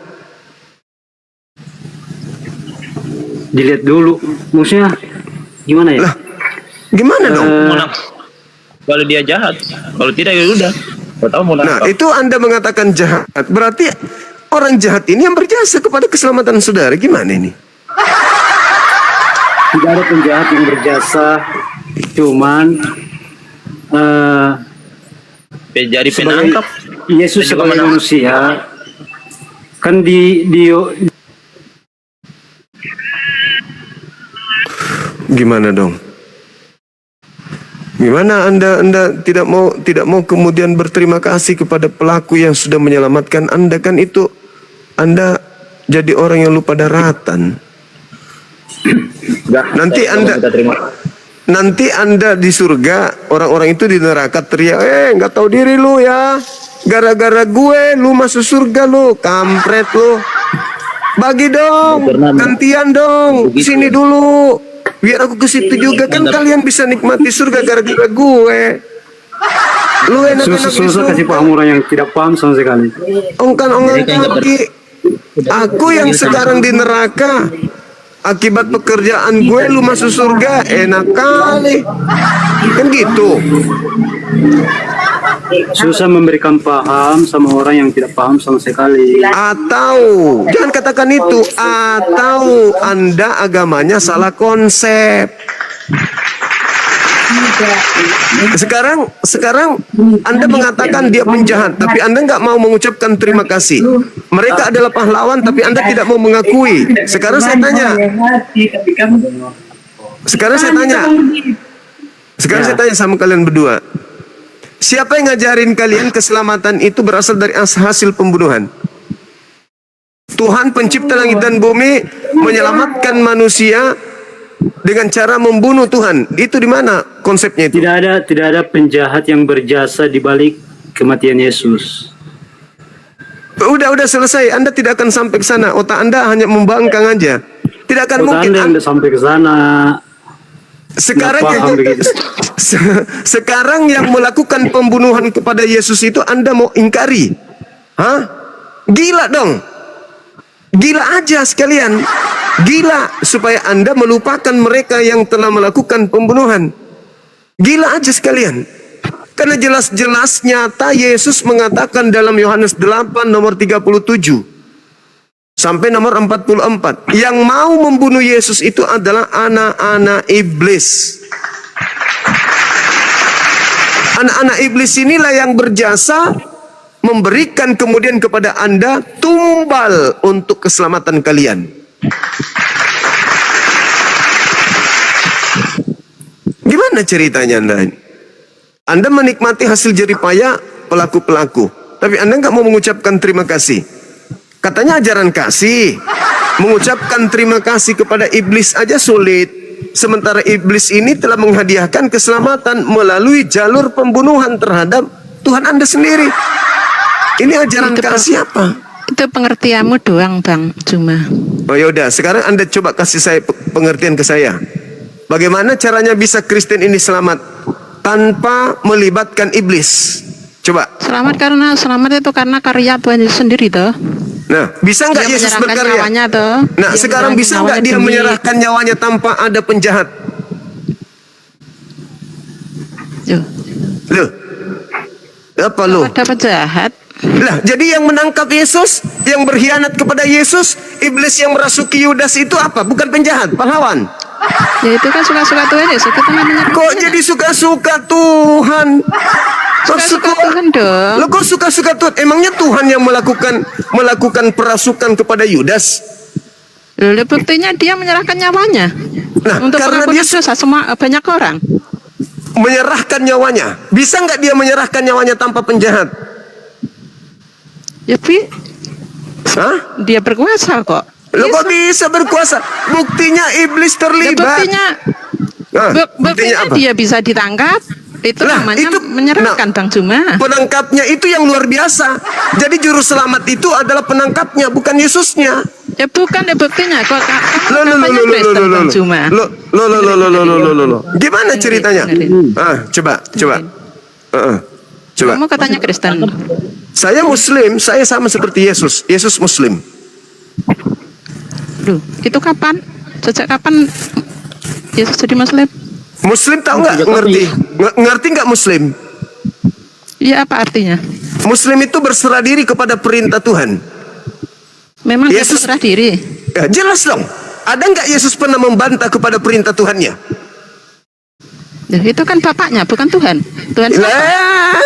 Dilihat dulu, maksudnya gimana ya? Lah, gimana dong? Kalau dia jahat, kalau tidak ya udah. Kau tahu mau Nah, nangkap. itu Anda mengatakan jahat. Berarti orang jahat ini yang berjasa kepada keselamatan saudara. Gimana ini? Tidak ada penjahat yang berjasa, cuman Jadi sebagai penangkap. Yesus Dan juga sebagai manusia kan di Gimana dong? Gimana Anda tidak mau kemudian berterima kasih kepada pelaku yang sudah menyelamatkan Anda? Kan itu Anda jadi orang yang lupa daratan. Nanti Anda di surga, orang-orang itu di neraka teriak, nggak tahu diri lu ya, gara-gara gue lu masuk surga lu, kampret lu. Bagi dong, gantian dong, sini dulu, biar aku ke situ juga, kan kalian bisa nikmati surga gara-gara gue. Lu enak-enak di susah kasih surga. paham orang yang tidak paham sama sekali. Ongkan-ongkan kaki. Aku yang sekarang di neraka, akibat pekerjaan gue lu masuk surga, enak kali. Kan gitu. Susah memberikan paham sama orang yang tidak paham sama sekali. Atau jangan katakan itu, atau Anda agamanya salah konsep. Sekarang Anda mengatakan dia penjahat, tapi Anda nggak mau mengucapkan terima kasih. Mereka adalah pahlawan, tapi Anda tidak mau mengakui. Sekarang saya tanya, sama kalian berdua. Siapa yang ngajarin kalian keselamatan itu berasal dari hasil pembunuhan? Tuhan pencipta langit dan bumi menyelamatkan manusia dengan cara membunuh Tuhan. Itu di mana konsepnya itu? Tidak ada penjahat yang berjasa di balik kematian Yesus. Udah selesai. Anda tidak akan sampai ke sana. Otak Anda hanya membangkang aja. Tidak akan mungkin. Anda yang sampai ke sana. Sekarang yang melakukan pembunuhan kepada Yesus itu Anda mau ingkari? Hah? Gila dong. Gila aja sekalian. Gila supaya Anda melupakan mereka yang telah melakukan pembunuhan. Gila aja sekalian. Karena jelas-jelas nyata Yesus mengatakan dalam Yohanes 8 nomor 37 sampai nomor 44, yang mau membunuh Yesus itu adalah anak-anak iblis. Anak-anak iblis inilah yang berjasa memberikan kemudian kepada Anda tumbal untuk keselamatan kalian. Gimana ceritanya Anda? Anda menikmati hasil jeripaya pelaku-pelaku, tapi Anda nggak mau mengucapkan terima kasih. Katanya ajaran kasih, mengucapkan terima kasih kepada iblis aja sulit. Sementara iblis ini telah menghadiahkan keselamatan melalui jalur pembunuhan terhadap Tuhan Anda sendiri. Ini ajaran kasih apa? Itu pengertianmu doang, Bang, cuma. Oh yaudah, sekarang Anda coba kasih saya pengertian ke saya. Bagaimana caranya bisa Kristen ini selamat tanpa melibatkan iblis? Coba. Selamat itu karena karya Tuhan Yesus sendiri toh. Nah, bisa nggak Dia Yesus menyerahkan berkarya? nyawanya toh. Nah, Dia sekarang bisa nggak dia demi- menyerahkan nyawanya tanpa ada penjahat? Loh, Loh, apa lo? ada penjahat? Lah, jadi yang menangkap Yesus, yang berkhianat kepada Yesus, iblis yang merasuki Yudas itu apa? Bukan penjahat, pahlawan. Ya itu kan suka-suka Tuhan Yesus. Kita namanya Kok jadi suka-suka Tuhan? suka-suka Tuhan dong. Lo kok suka-suka Tuhan? Emangnya Tuhan yang melakukan perasukan kepada Yudas? Lalu buktinya dia menyerahkan nyawanya Nah, untuk karena pengampunan dia dosa semua banyak orang. menyerahkan nyawanya. Bisa nggak dia menyerahkan nyawanya tanpa penjahat? Ya, Hah? dia berkuasa kok. Lo kok bisa berkuasa? Buktinya iblis Ya, terlibat. buktinya Buktinya apa? dia bisa ditangkap. Itu Lah, namanya itu- menyerahkan Bang Juma. Penangkapnya itu yang luar biasa. Jadi juru selamat itu adalah penangkapnya, bukan Yesusnya. Ya bukan, ya buktinya kok. Lo Katanya Kristen Bang Juma. Gimana ceritanya? Coba. Coba. Kamu katanya Kristen. Saya Muslim, saya sama seperti Yesus. Yesus Muslim. Duh, itu kapan? Sejak kapan Yesus jadi Muslim? Muslim tahu nggak? Ngerti? Ngerti nggak Muslim? Iya, apa artinya? Muslim itu berserah diri kepada perintah Tuhan. Memang dia Yesus- berserah diri. Ya, jelas dong. Ada nggak Yesus pernah membantah kepada perintah Tuhannya? Duh, itu kan bapaknya, bukan Tuhan. Tuhan siapa?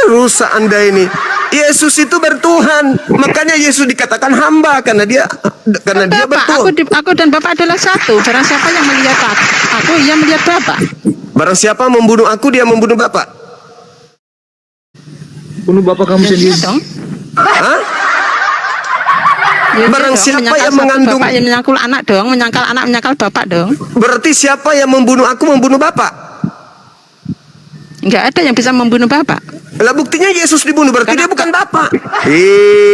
Rusak Anda ini. Yesus itu bertuhan. Makanya Yesus dikatakan hamba karena dia Bapak, bertuhan. aku dan Bapak adalah satu. Barang siapa yang melihat aku, ia melihat Bapak. Barang siapa membunuh aku, dia membunuh Bapak. Bunuh bapak kamu Ya, sendiri. iya dong. Hah? Ya, iya Barang dong, siapa menyangkal yang satu mengandung- Bapak yang menyangkul anak dong, menyangkal anak, menyangkal Bapak dong. Berarti siapa yang membunuh aku, membunuh Bapak. Enggak ada yang bisa membunuh Bapak. Lah buktinya Yesus dibunuh, berarti Karena- dia bukan Bapak.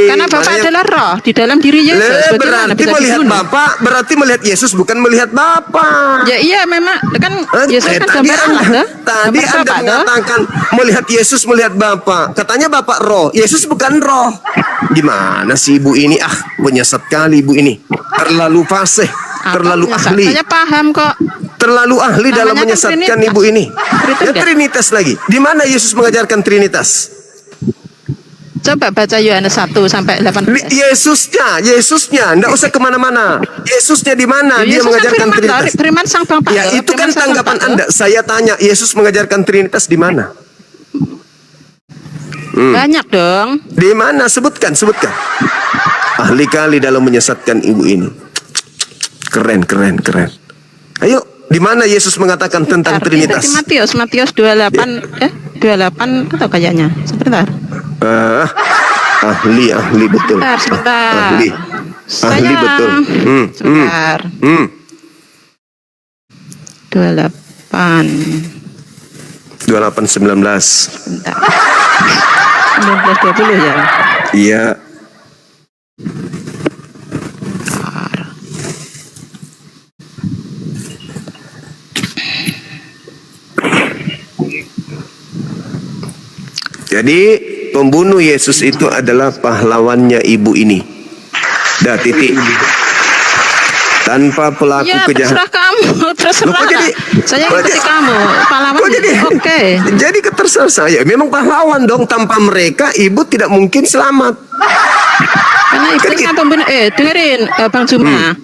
Karena Bapak adalah roh di dalam diri Yesus. Bagaimana berarti bisa melihat dibunuh? Bapak, berarti melihat Yesus bukan melihat Bapak. Ya iya memang kan Yesus kan Tadi gambar Allah Anda, toh. tadi Gambar Anda Bapak, toh. mengatakan melihat Yesus melihat Bapak. Katanya Bapak roh, Yesus bukan roh. Gimana sih ibu ini? Menyesat kali ibu ini. Terlalu fasih, Apa terlalu menyesat? ahli. Saya paham kok. Terlalu ahli Namanya dalam kan menyesatkan Trinitas. ibu ini. Trinitas Ya enggak? Trinitas lagi. Di mana Yesus mengajarkan Trinitas? Coba baca Yohanes 1 sampai 18. Yesusnya, ndak usah kemana-mana. Yesusnya di mana? Dia Yesus kan mengajarkan firman, Trinitas. toh, firman sang Bapa. Ya toh, itu kan firman sang tanggapan Bapa, toh. Anda. Saya tanya, Yesus mengajarkan Trinitas di mana? Banyak dong. Di mana? Sebutkan. Ahli kali dalam menyesatkan ibu ini. Keren. Ayo, di mana Yesus mengatakan tentang Bentar, Trinitas? ini tadi Matius 28 28 atau kayaknya. Sebentar. Ahli betul. Sebentar. Ahli betul. Sebentar. 28. 28:19. Sebentar. 1920 ya. Iya. Jadi pembunuh Yesus itu adalah pahlawannya ibu ini. Dah titik. Tanpa pelaku Ya, kejahatan. terserah kamu, terserah. Loh, kok jadi- Saya kok ikuti jadi- kamu, pahlawan. Kok jadi? Oke. Jadi keterserah saya. Memang pahlawan dong. Tanpa mereka ibu tidak mungkin selamat. Karena iblisnya pembunuh. Dengerin Bang Juma.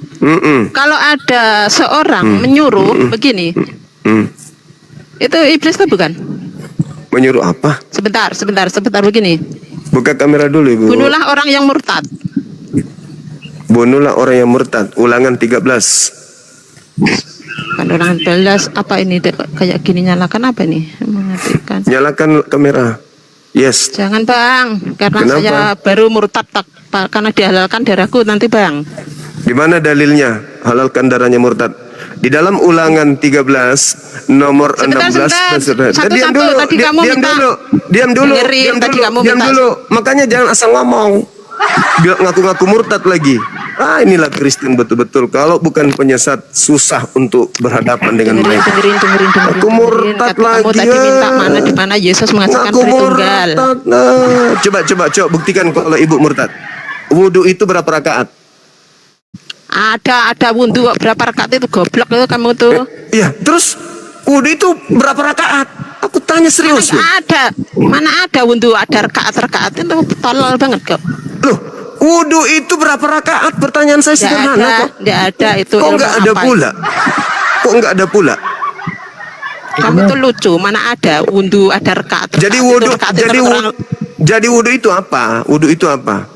Kalau ada seorang menyuruh begini, itu iblis tuh bukan? Menyuruh apa? Sebentar begini. Buka kamera dulu ibu. Bunuhlah orang yang murtad. Bunuhlah orang yang murtad. Ulangan 13. Kan orang 12 apa ini kayak gini nyalakan apa nih? Mematikan. Nyalakan kamera. Yes. Jangan Bang, karena Kenapa? saya baru murtad karena dihalalkan darahku nanti Bang. Di mana dalilnya halalkan darahnya murtad? Di dalam Ulangan 13 nomor Sebentar, 16 dan sebentar. seterusnya. Satu-satu, tadi kamu minta. Diam dulu. Dengerin, tadi kamu Diam minta. dulu. Makanya jangan asal ngomong. Biar ngaku-ngaku murtad lagi. Inilah Kristen betul-betul. Kalau bukan penyesat, susah untuk berhadapan dengan mereka. Dengerin. Aku murtad Kata kamu lagi, tadi ya. minta mana di mana Yesus mengajarkan Ngaku Tritunggal. murtad. Nah, coba buktikan kalau ibu murtad. Wudhu itu berapa rakaat? Ada wudhu berapa rakaat itu goblok itu kamu tuh. Ya, terus wudhu itu berapa rakaat? Aku tanya serius loh. Mana ada wudhu ada rakaat itu tolol banget kok. Loh, wudhu itu berapa rakaat? Pertanyaan saya sederhana kok. Nggak ada itu. Kok ilmu nggak ada apa pula? Kok nggak ada pula? Kamu tuh lucu, mana ada wudhu ada rakaat. Jadi wudhu itu apa? Wudhu itu apa?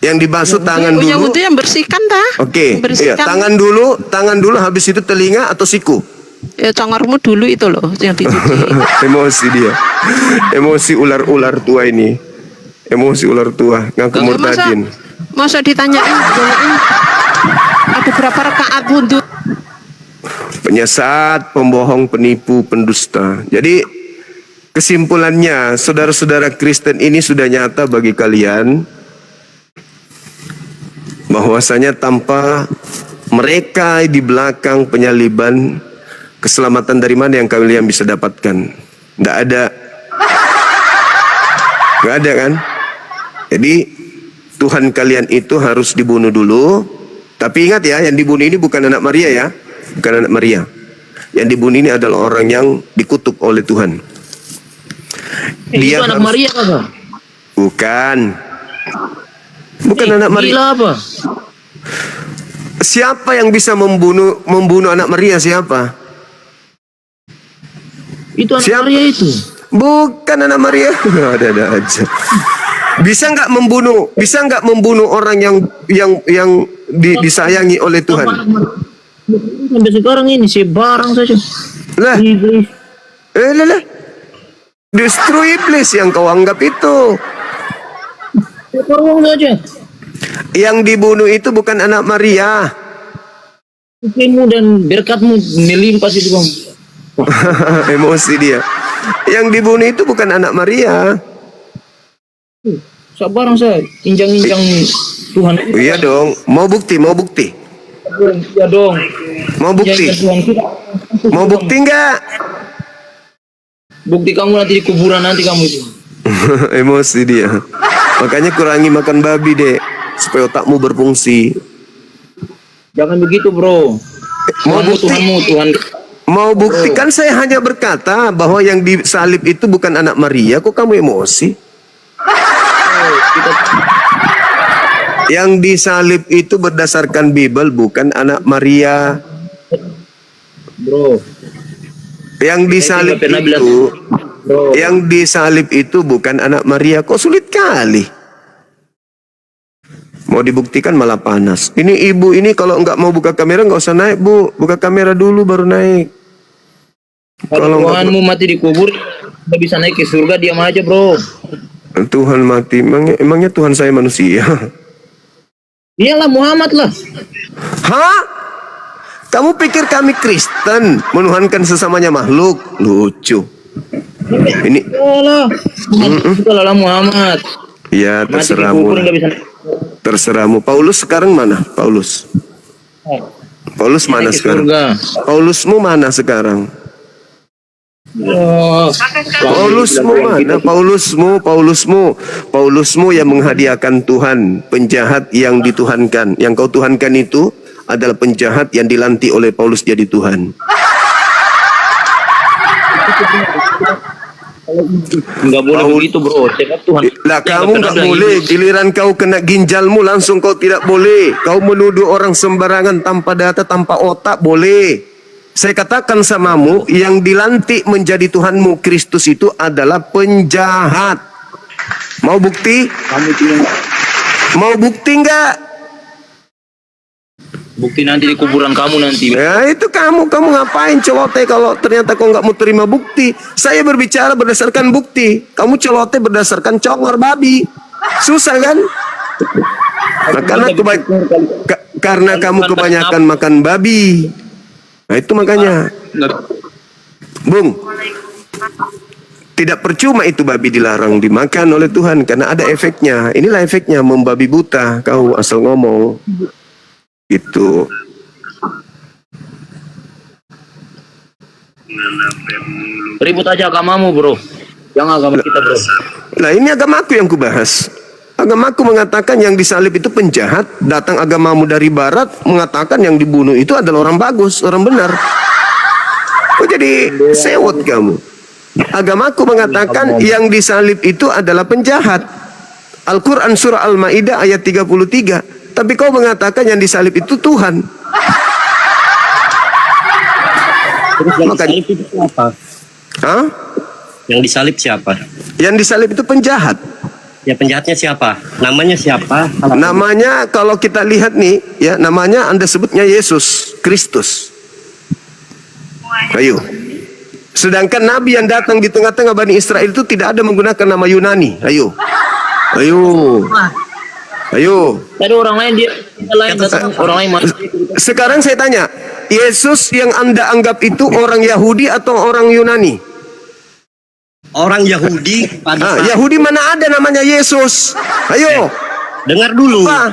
Yang dibasuh tangan dulu. Ya wudhu yang bersihkan dah. Oke, iya, tangan dulu, habis itu telinga atau siku? Ya congormu dulu itu loh yang dicuci. Emosi dia. Emosi ular-ular tua ini. Emosi ular tua, ngaku murtadin. Masa ditanyain ada berapa rakaat wudhu? Penyesat, pembohong, penipu, pendusta. Jadi kesimpulannya, saudara-saudara Kristen ini sudah nyata bagi kalian bahwasanya tanpa mereka di belakang penyaliban, keselamatan dari mana yang kalian bisa dapatkan? Nggak ada. Nggak ada kan? Jadi Tuhan kalian itu harus dibunuh dulu. Tapi ingat ya, yang dibunuh ini bukan anak Maria ya. Bukan anak Maria. Yang dibunuh ini adalah orang yang dikutuk oleh Tuhan. Dia itu anak Maria apa? Bukan. Bukan anak Maria. Gila apa? Siapa yang bisa membunuh anak Maria? Siapa? Itu anak Maria itu. Bukan anak Maria. Ada aja. Bisa nggak membunuh orang yang disayangi oleh Tuhan? Sampai sekarang ini si barang saja. Lah. Lah. Justru iblis yang kau anggap itu. Saja. Yang dibunuh itu bukan anak Maria. Mungkinmu dan berkatmu melimpas itu bang. Emosi dia. Yang dibunuh itu bukan anak Maria. Sabarang saya injang-injang Tuhan. Iya dong. Mau bukti? Iya dong. Mau bukti? Mau bukti nggak? Bukti kamu nanti di kuburan nanti kamu itu. Emosi dia. Makanya kurangi makan babi deh, supaya otakmu berfungsi. Jangan begitu bro. Tuhan. Mau buktikan saya hanya berkata bahwa yang disalib itu bukan anak Maria. Kok kamu emosi? Yang disalib itu berdasarkan Bible bukan anak Maria. Bro. Yang disalib itu bukan anak Maria. Kok sulit kali? Mau dibuktikan malah panas. Ini ibu ini kalau nggak mau buka kamera nggak usah naik bu. Buka kamera dulu baru naik. Kalau Tuhanmu mati dikubur, nggak bisa naik ke surga, diam aja bro. Tuhan mati, emangnya Tuhan saya manusia? Iyalah Muhammad lah. Hah? Kamu pikir kami Kristen menuhankan sesamanya makhluk? Lucu. Ini. Iyalah Muhammad. Ya terserahmu. Terserahmu. Paulus sekarang mana? Paulus mana sekarang? Paulusmu mana sekarang? Paulusmu mana? Paulusmu yang menghadiahkan Tuhan, penjahat yang dituhankan. Yang kau tuhankan itu adalah penjahat yang dilantik oleh Paulus jadi Tuhan. Enggak boleh begitu bro. Tuhan. Lah kamu nggak boleh. Giliran kau kena ginjalmu langsung kau tidak boleh. Kau menuduh orang sembarangan tanpa data, tanpa otak boleh. Saya katakan samamu, yang dilantik menjadi Tuhanmu Kristus itu adalah penjahat. Mau bukti? Mau bukti enggak? Bukti nanti di kuburan kamu nanti. Ya itu kamu ngapain celoteh kalau ternyata kau nggak mau terima bukti? Saya berbicara berdasarkan bukti. Kamu celoteh berdasarkan congor babi. Susah kan? Nah, karena kamu kebanyakan makan babi. Nah itu makanya, Bung, tidak percuma itu babi dilarang dimakan oleh Tuhan karena ada efeknya. Inilah efeknya membabi buta. Kau asal ngomong, gitu. Ribut aja agamamu bro, jangan agama kita bro. Nah ini agamaku yang kubahas. Agamaku mengatakan yang disalib itu penjahat. Datang agamamu dari barat mengatakan yang dibunuh itu adalah orang bagus, orang benar. Kok jadi sewot kamu? Agamaku mengatakan yang disalib itu adalah penjahat. Al-Quran surah Al-Ma'idah ayat 33. Tapi kau mengatakan yang disalib itu Tuhan. Terus yang disalib itu siapa? Hah? Yang disalib siapa? Yang disalib itu penjahat. Ya penjahatnya siapa? Namanya siapa? Namanya kalau kita lihat nih, ya namanya Anda sebutnya Yesus Kristus. Ayo. Sedangkan Nabi yang datang di tengah-tengah Bani Israel itu tidak ada menggunakan nama Yunani. Ayo. Tadi orang lain datang, orang lain masuk. Sekarang saya tanya, Yesus yang Anda anggap itu orang Yahudi atau orang Yunani? Orang Yahudi pada saat Yahudi mana ada namanya Yesus? Ayo. dengar dulu. Apa?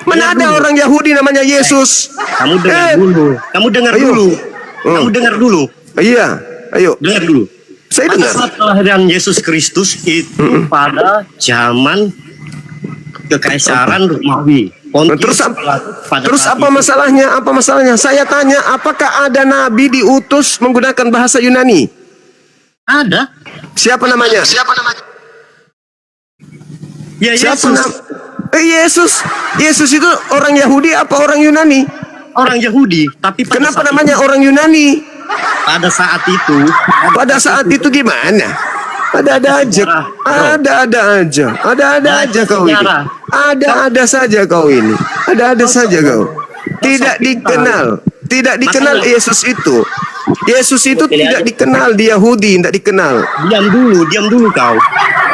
Mana ada orang Yahudi namanya Yesus? Kamu dengar dulu. Kamu dengar Ayo. dulu. Kamu dengar dulu. Iya, ayo. Dengar dulu. Saya Pada dengar. saat kelahiran Yesus Kristus itu pada zaman kekaisaran Romawi. Terus apa masalahnya? Apa masalahnya? Saya tanya, apakah ada nabi diutus menggunakan bahasa Yunani? Ada. Siapa namanya? Ya Siapa Yesus. Yesus. Yesus itu orang Yahudi apa orang Yunani? Orang Yahudi. Tapi pada Kenapa saat namanya orang Yunani? pada saat itu. Pada saat itu gimana? Ada-ada aja. Ada-ada aja. Ada-ada aja kau ini. Ada-ada saja kau ini. Ada-ada saja kau. Tidak dikenal. Tidak dikenal Yesus itu. Yesus itu tidak dikenal di Yahudi, tidak dikenal. Diam dulu kau.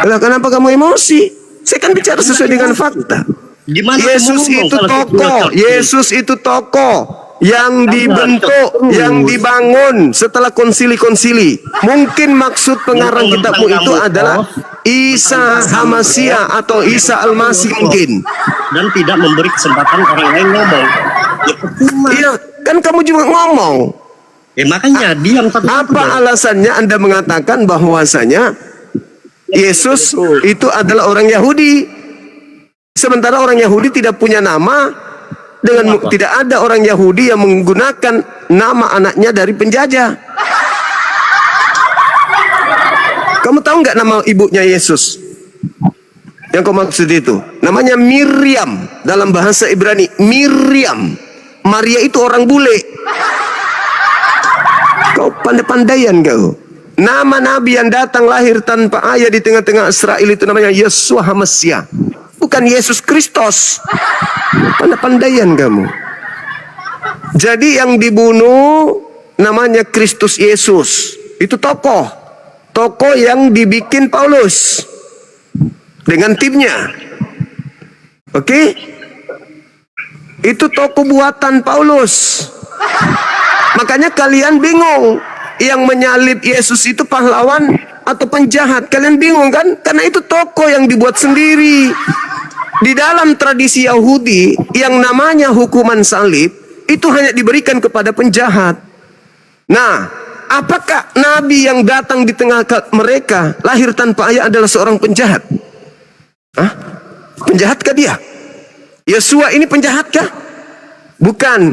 Lah kenapa kamu emosi? Saya kan bicara sesuai dengan fakta. Gimana Yesus kamu ngomong itu kalau tokoh. kita- Yesus itu tokoh yang dibentuk, yang dibangun setelah konsili-konsili. Mungkin maksud pengarang kitabmu itu adalah Isa Hamasia atau Isa Al-Masih mungkin. Dan tidak memberi kesempatan orang lain ngomong. Ya percuma. Iya, kan kamu juga ngomong. Makanya diam satu. Apa alasannya Anda mengatakan bahwasanya Yesus itu adalah orang Yahudi? Sementara orang Yahudi tidak punya nama. Tidak ada orang Yahudi yang menggunakan nama anaknya dari penjajah. Kamu tahu nggak nama ibunya Yesus? Yang kau maksud itu namanya Miriam dalam bahasa Ibrani. Miriam. Maria itu orang bule. Kau pandai-pandaian kau. Nama Nabi yang datang lahir tanpa ayah di tengah-tengah Israel itu namanya Yeshua HaMashiach. Bukan Yesus Kristus. Pandai-pandaian kamu. Jadi yang dibunuh namanya Kristus Yesus. Itu tokoh. Tokoh yang dibikin Paulus. Dengan timnya. Oke? Itu tokoh buatan Paulus. Makanya kalian bingung. Yang menyalib Yesus itu pahlawan atau penjahat. Kalian bingung kan? Karena itu tokoh yang dibuat sendiri. Di dalam tradisi Yahudi yang namanya hukuman salib itu hanya diberikan kepada penjahat. Nah, apakah nabi yang datang di tengah mereka lahir tanpa ayah adalah seorang penjahat? Hah? Penjahatkah dia? Yesua ini penjahatkah? Bukan.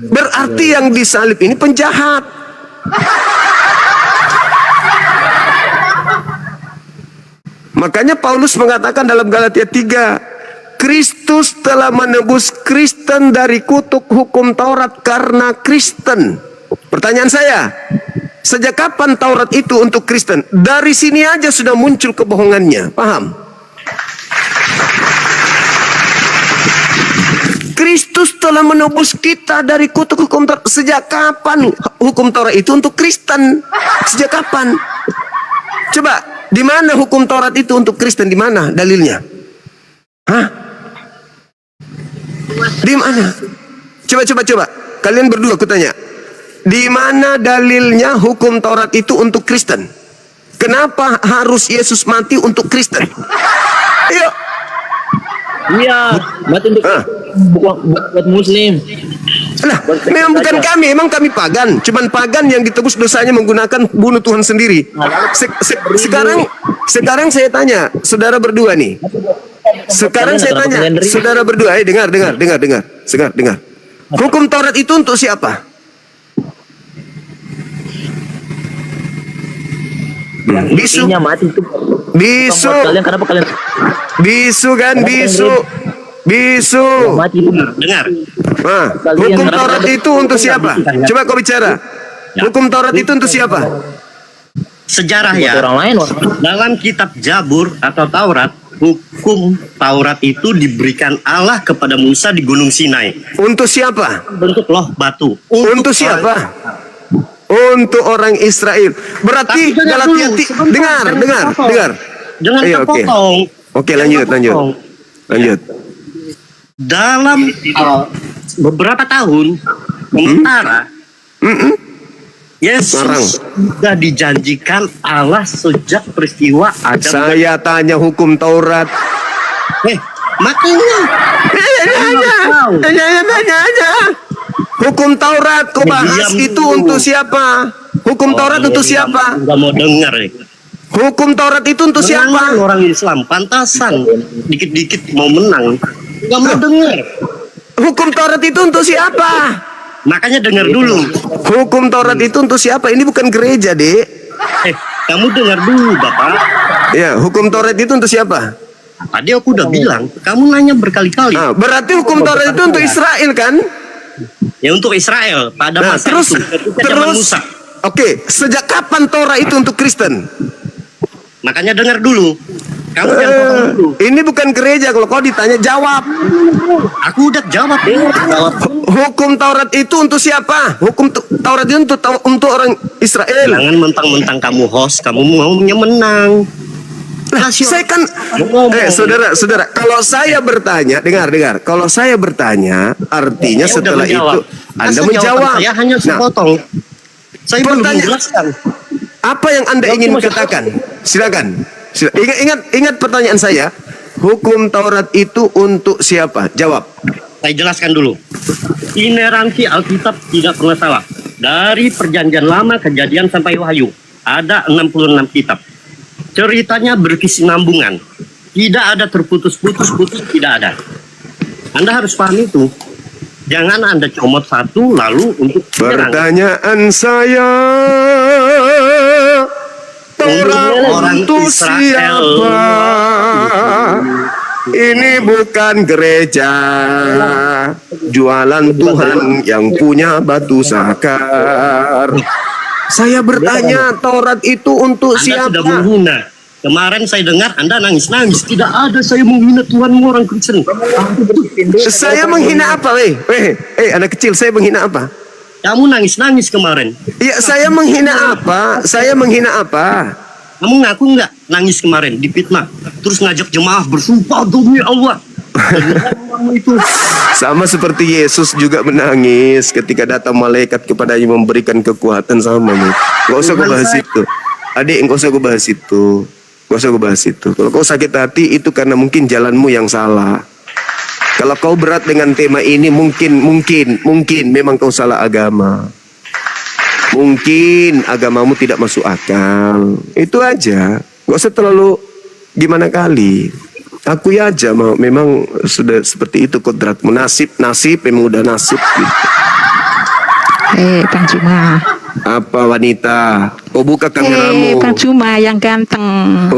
Berarti yang disalib ini penjahat. Makanya Paulus mengatakan dalam Galatia 3, Kristus telah menebus Kristen dari kutuk hukum Taurat karena Kristen. Pertanyaan saya, sejak kapan Taurat itu untuk Kristen? Dari sini aja sudah muncul kebohongannya, paham? Kristus telah menebus kita dari kutuk hukum Taurat. Sejak kapan hukum Taurat itu untuk Kristen? Sejak kapan? Coba, di mana hukum Taurat itu untuk Kristen? Di mana dalilnya? Hah? Di mana? Coba. Kalian berdua aku tanya. Di mana dalilnya hukum Taurat itu untuk Kristen? Kenapa harus Yesus mati untuk Kristen? Ayo. Iya, mati untuk buat Muslim. Nah, memang bukan kami, memang kami pagan. Cuman pagan yang ditebus dosanya menggunakan bunuh Tuhan sendiri. Sekarang saya tanya, saudara berdua nih. Sekarang saya tanya, saudara berdua, dengar. Dengar. Hukum Taurat itu untuk siapa? Bisu. Intinya mati itu. Bisu. Buat kalian kenapa kalian Bisu kan, bisu. Bisu. mati itu? Dengar. Nah, hukum Taurat itu untuk siapa? Coba kau bicara. Hukum Taurat itu untuk siapa? Sejarah Buat ya. orang lain. Dalam kitab Jabur atau Taurat, hukum Taurat itu diberikan Allah kepada Musa di Gunung Sinai. Untuk siapa? Bentuk loh batu. Untuk siapa? Untuk orang Israel. Berarti Tapi dengar Galatia dulu, sebentar, dengar, jangan dengar, terpotong. dengar. Jangan Ayo, oke. terpotong. Oke, Jangan lanjut, terpotong. lanjut. Dalam beberapa tahun sementara Yesus Sekarang. sudah dijanjikan Allah sejak peristiwa Adam. Saya tanya hukum Taurat. Makanya Hukum Taurat kau bahas Diam itu dulu. untuk siapa? Hukum Taurat untuk siapa? Nggak mau dengar ya. Hukum Taurat itu untuk Menang siapa? orang Islam pantasan dikit-dikit mau menang. Nggak mau dengar. Hukum Taurat itu untuk siapa? Makanya dengar dulu. Hukum Taurat itu untuk siapa? Ini bukan gereja, Dek. Kamu dengar dulu, Bapak. Ya, hukum Taurat itu untuk siapa? Tadi aku udah bilang, kamu nanya berkali-kali. Ah, berarti hukum Taurat itu untuk Israel kan? Ya untuk Israel pada Nah, masa terus itu, ketika zaman Musa. Oke, sejak kapan Torah itu untuk Kristen? Makanya dengar dulu. Kamu jangan potong dulu. Ini bukan gereja, kalau kau ditanya jawab. Aku udah jawab ya. Jawab. Hukum Taurat itu untuk siapa? Hukum Taurat itu untuk orang Israel. Jangan mentang-mentang kamu host, kamu maunya menang. Nah, saya kan, saudara, kalau saya bertanya, dengar, kalau saya bertanya, artinya Saya udah setelah menjawab. itu Anda Masa menjawab. jawaban saya hanya Nah, sepotong. Saya belum pertanyaan- menjelaskan. apa yang Anda ingin katakan? Silakan. Ingat pertanyaan saya. Hukum Taurat itu untuk siapa? Jawab. Saya jelaskan dulu. Ineransi Alkitab tidak pernah salah. Dari Perjanjian Lama, Kejadian sampai Wahyu, ada 66 kitab. Ceritanya berkesinambungan. Tidak ada terputus-putus, tidak ada. Anda harus paham itu. Jangan Anda comot satu lalu untuk menyerang. Pertanyaan saya, Taurat Orang untuk Israel. siapa? Ini bukan gereja. Jualan Tuhan yang punya batu sakar. Saya bertanya, Taurat itu untuk Anda sudah siapa? menghina. Kemarin saya dengar Anda nangis-nangis. Tidak ada saya menghina Tuhanmu orang Kristen. Saya menghina apa, anak kecil, saya menghina apa? Kamu nangis-nangis kemarin. Ya, saya menghina apa? Saya menghina apa? Kamu ngaku nggak nangis kemarin di fitnah? Terus ngajak jemaah bersumpah demi Allah. Itu Sama seperti Yesus juga menangis ketika datang malaikat kepadanya memberikan kekuatan sama nih. Gak usah gue bahas itu. Adik, gak usah gue bahas itu. Gak usah gue bahas itu. Kalau kau sakit hati itu karena mungkin jalanmu yang salah. Kalau kau berat dengan tema ini mungkin memang kau salah agama. Mungkin agamamu tidak masuk akal. Itu aja. Gak usah terlalu gimana kali. Aku aja memang sudah seperti itu kodratmu. Nasib memang udah nasib gitu. Bang Cuma. Apa wanita? Kau buka kameramu. Bang Cuma yang ganteng.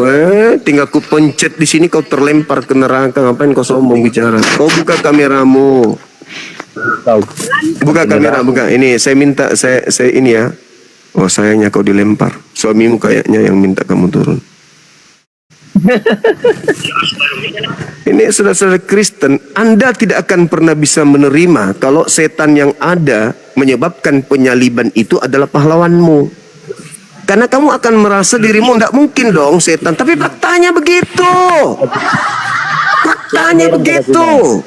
Tinggal ku pencet di sini kau terlempar ke neraka. Ngapain kau sombong bicara? Kau buka kameramu. Buka kamera, buka. Ini saya minta saya ini ya. Oh, sayangnya kau dilempar. Suamimu kayaknya yang minta kamu turun. Ini saudara-saudara Kristen, Anda tidak akan pernah bisa menerima kalau setan yang ada menyebabkan penyaliban itu adalah pahlawanmu. Karena kamu akan merasa dirimu tidak mungkin dong setan. Tapi faktanya begitu. Faktanya begitu.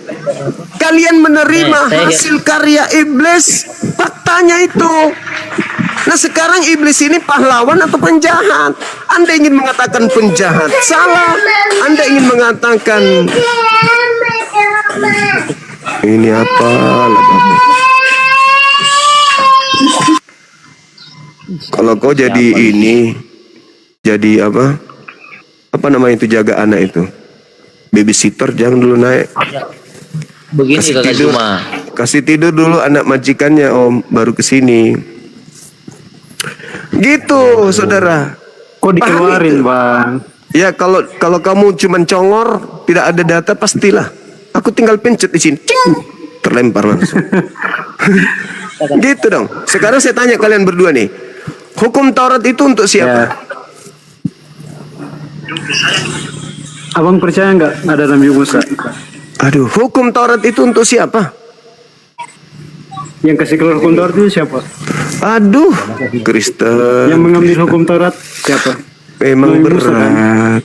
Kalian menerima hasil karya iblis. Faktanya itu. Nah, sekarang iblis ini pahlawan atau penjahat? Anda ingin mengatakan penjahat, salah. Anda ingin mengatakan ini apa? Kalau kau jadi ini, jadi apa? Apa namanya itu, jaga anak itu? Babysitter, jangan dulu naik. Begini kakak Cuma. Kasih tidur dulu anak majikannya, Om, baru kesini. Gitu, saudara. Kok dikeluarin, Bang? Ya kalau kamu cuma congor, tidak ada data, pastilah. Aku tinggal pencet di sini, cing, terlempar langsung. Gitu dong. Sekarang saya tanya kalian berdua nih, hukum Taurat itu untuk siapa? Ya. Abang percaya nggak ada Nabi Musa? Aduh, hukum Taurat itu untuk siapa? Yang kasih keluar hukum Taurat itu siapa? Aduh, Kristen. Yang mengambil hukum Taurat siapa? Memang Nabi Musa, kan?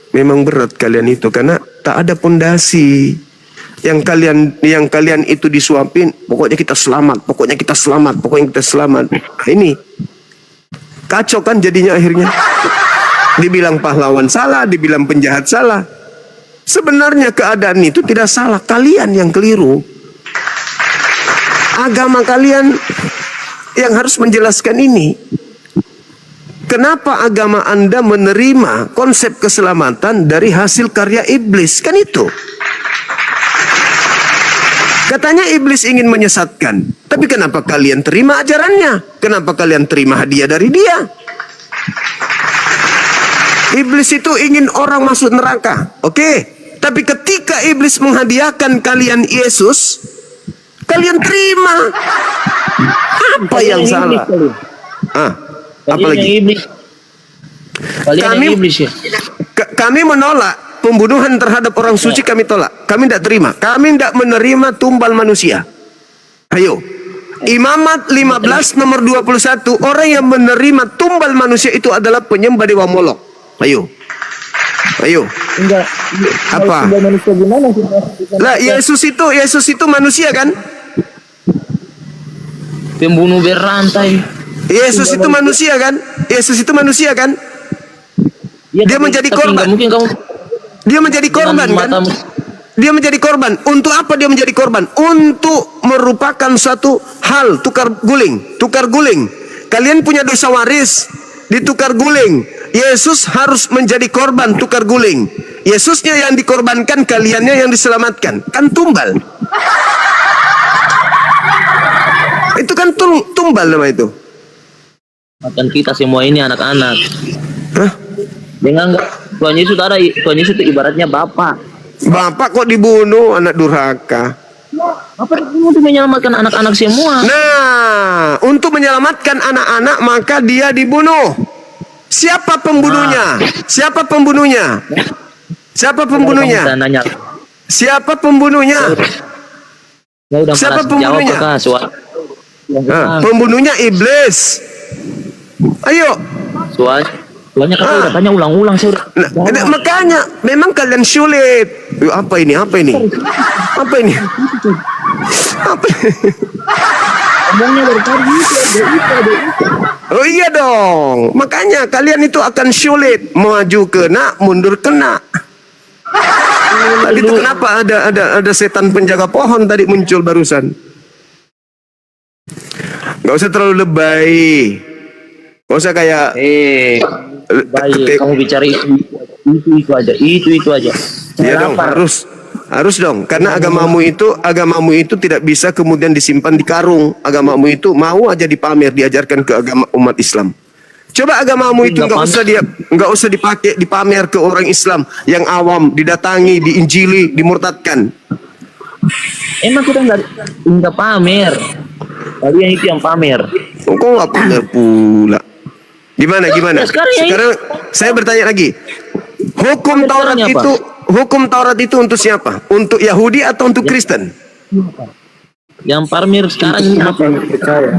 memang berat kalian itu karena tak ada pondasi. Yang kalian itu disuapin, pokoknya kita selamat, pokoknya kita selamat, pokoknya kita selamat. Nah, ini kacau kan jadinya akhirnya. Dibilang pahlawan salah, dibilang penjahat salah. Sebenarnya keadaan itu tidak salah, kalian yang keliru. Agama kalian yang harus menjelaskan ini. Kenapa agama Anda menerima konsep keselamatan dari hasil karya iblis? Kan itu. Katanya iblis ingin menyesatkan. Tapi kenapa kalian terima ajarannya? Kenapa kalian terima hadiah dari dia? Iblis itu ingin orang masuk neraka. Oke. Tapi ketika iblis menghadiahkan kalian Yesus, kalian terima. Apa yang salah? Apalagi? Kalian yang iblis ya. Kami menolak pembunuhan terhadap orang suci, kami tolak. Kami tidak terima. Kami tidak menerima tumbal manusia. Ayo. Imamat 15 nomor 21, orang yang menerima tumbal manusia itu adalah penyembah dewa Molok. Ayo. Ayo. Enggak. Apa? Manusia gimana sih? Lah Yesus itu manusia kan? Pembunuh berantai. Yesus itu manusia kan? Yesus itu manusia kan? Ya, Dia menjadi korban. Mungkin kamu Dia menjadi korban kan? Dia menjadi korban. Untuk apa dia menjadi korban? Untuk merupakan suatu hal tukar guling. Tukar guling. Kalian punya dosa waris, ditukar guling. Yesus harus menjadi korban tukar guling. Yesusnya yang dikorbankan, kaliannya yang diselamatkan. Kan tumbal. Itu kan tumbal nama itu. Makan kita semua ini anak-anak. Hah? Dengan Tuhan Yesus Tuhan Yesus itu ibaratnya bapak. Bapak kok dibunuh, anak durhaka. Bapak dibunuh untuk menyelamatkan anak-anak semua. Nah, untuk menyelamatkan anak-anak maka dia dibunuh. Siapa pembunuhnya? Siapa pembunuhnya? Siapa pembunuhnya? Siapa pembunuhnya? Siapa pembunuhnya? Pembunuhnya iblis. Ayo. Soalnya kan udah tanya ulang-ulang saya udah. Nah, makanya memang kalian sulit. Apa ini? Apa ini? Apa ini? Apa? Ngomongnya dari tadi itu. Oh iya dong. Makanya kalian itu akan sulit, maju kena, mundur kena. Tadi itu kenapa ada setan penjaga pohon tadi muncul barusan? Gak usah terlalu lebay. Gak usah kayak baik, kamu bicara itu aja. Ya dong, harus dong, karena agamamu itu tidak bisa kemudian disimpan di karung. Agamamu itu mau aja dipamer, diajarkan ke agama umat Islam. Coba agamamu itu nggak usah dipamer ke orang Islam yang awam, didatangi, diinjili, dimurtadkan. Emang kita nggak pamer, kalian itu yang pamer. Kok nggak pamer pula? Gimana? Sekarang saya bertanya lagi. Hukum Taurat itu untuk siapa? Untuk Yahudi atau untuk Kristen? Yang pamer sekarang ini apa? Percaya.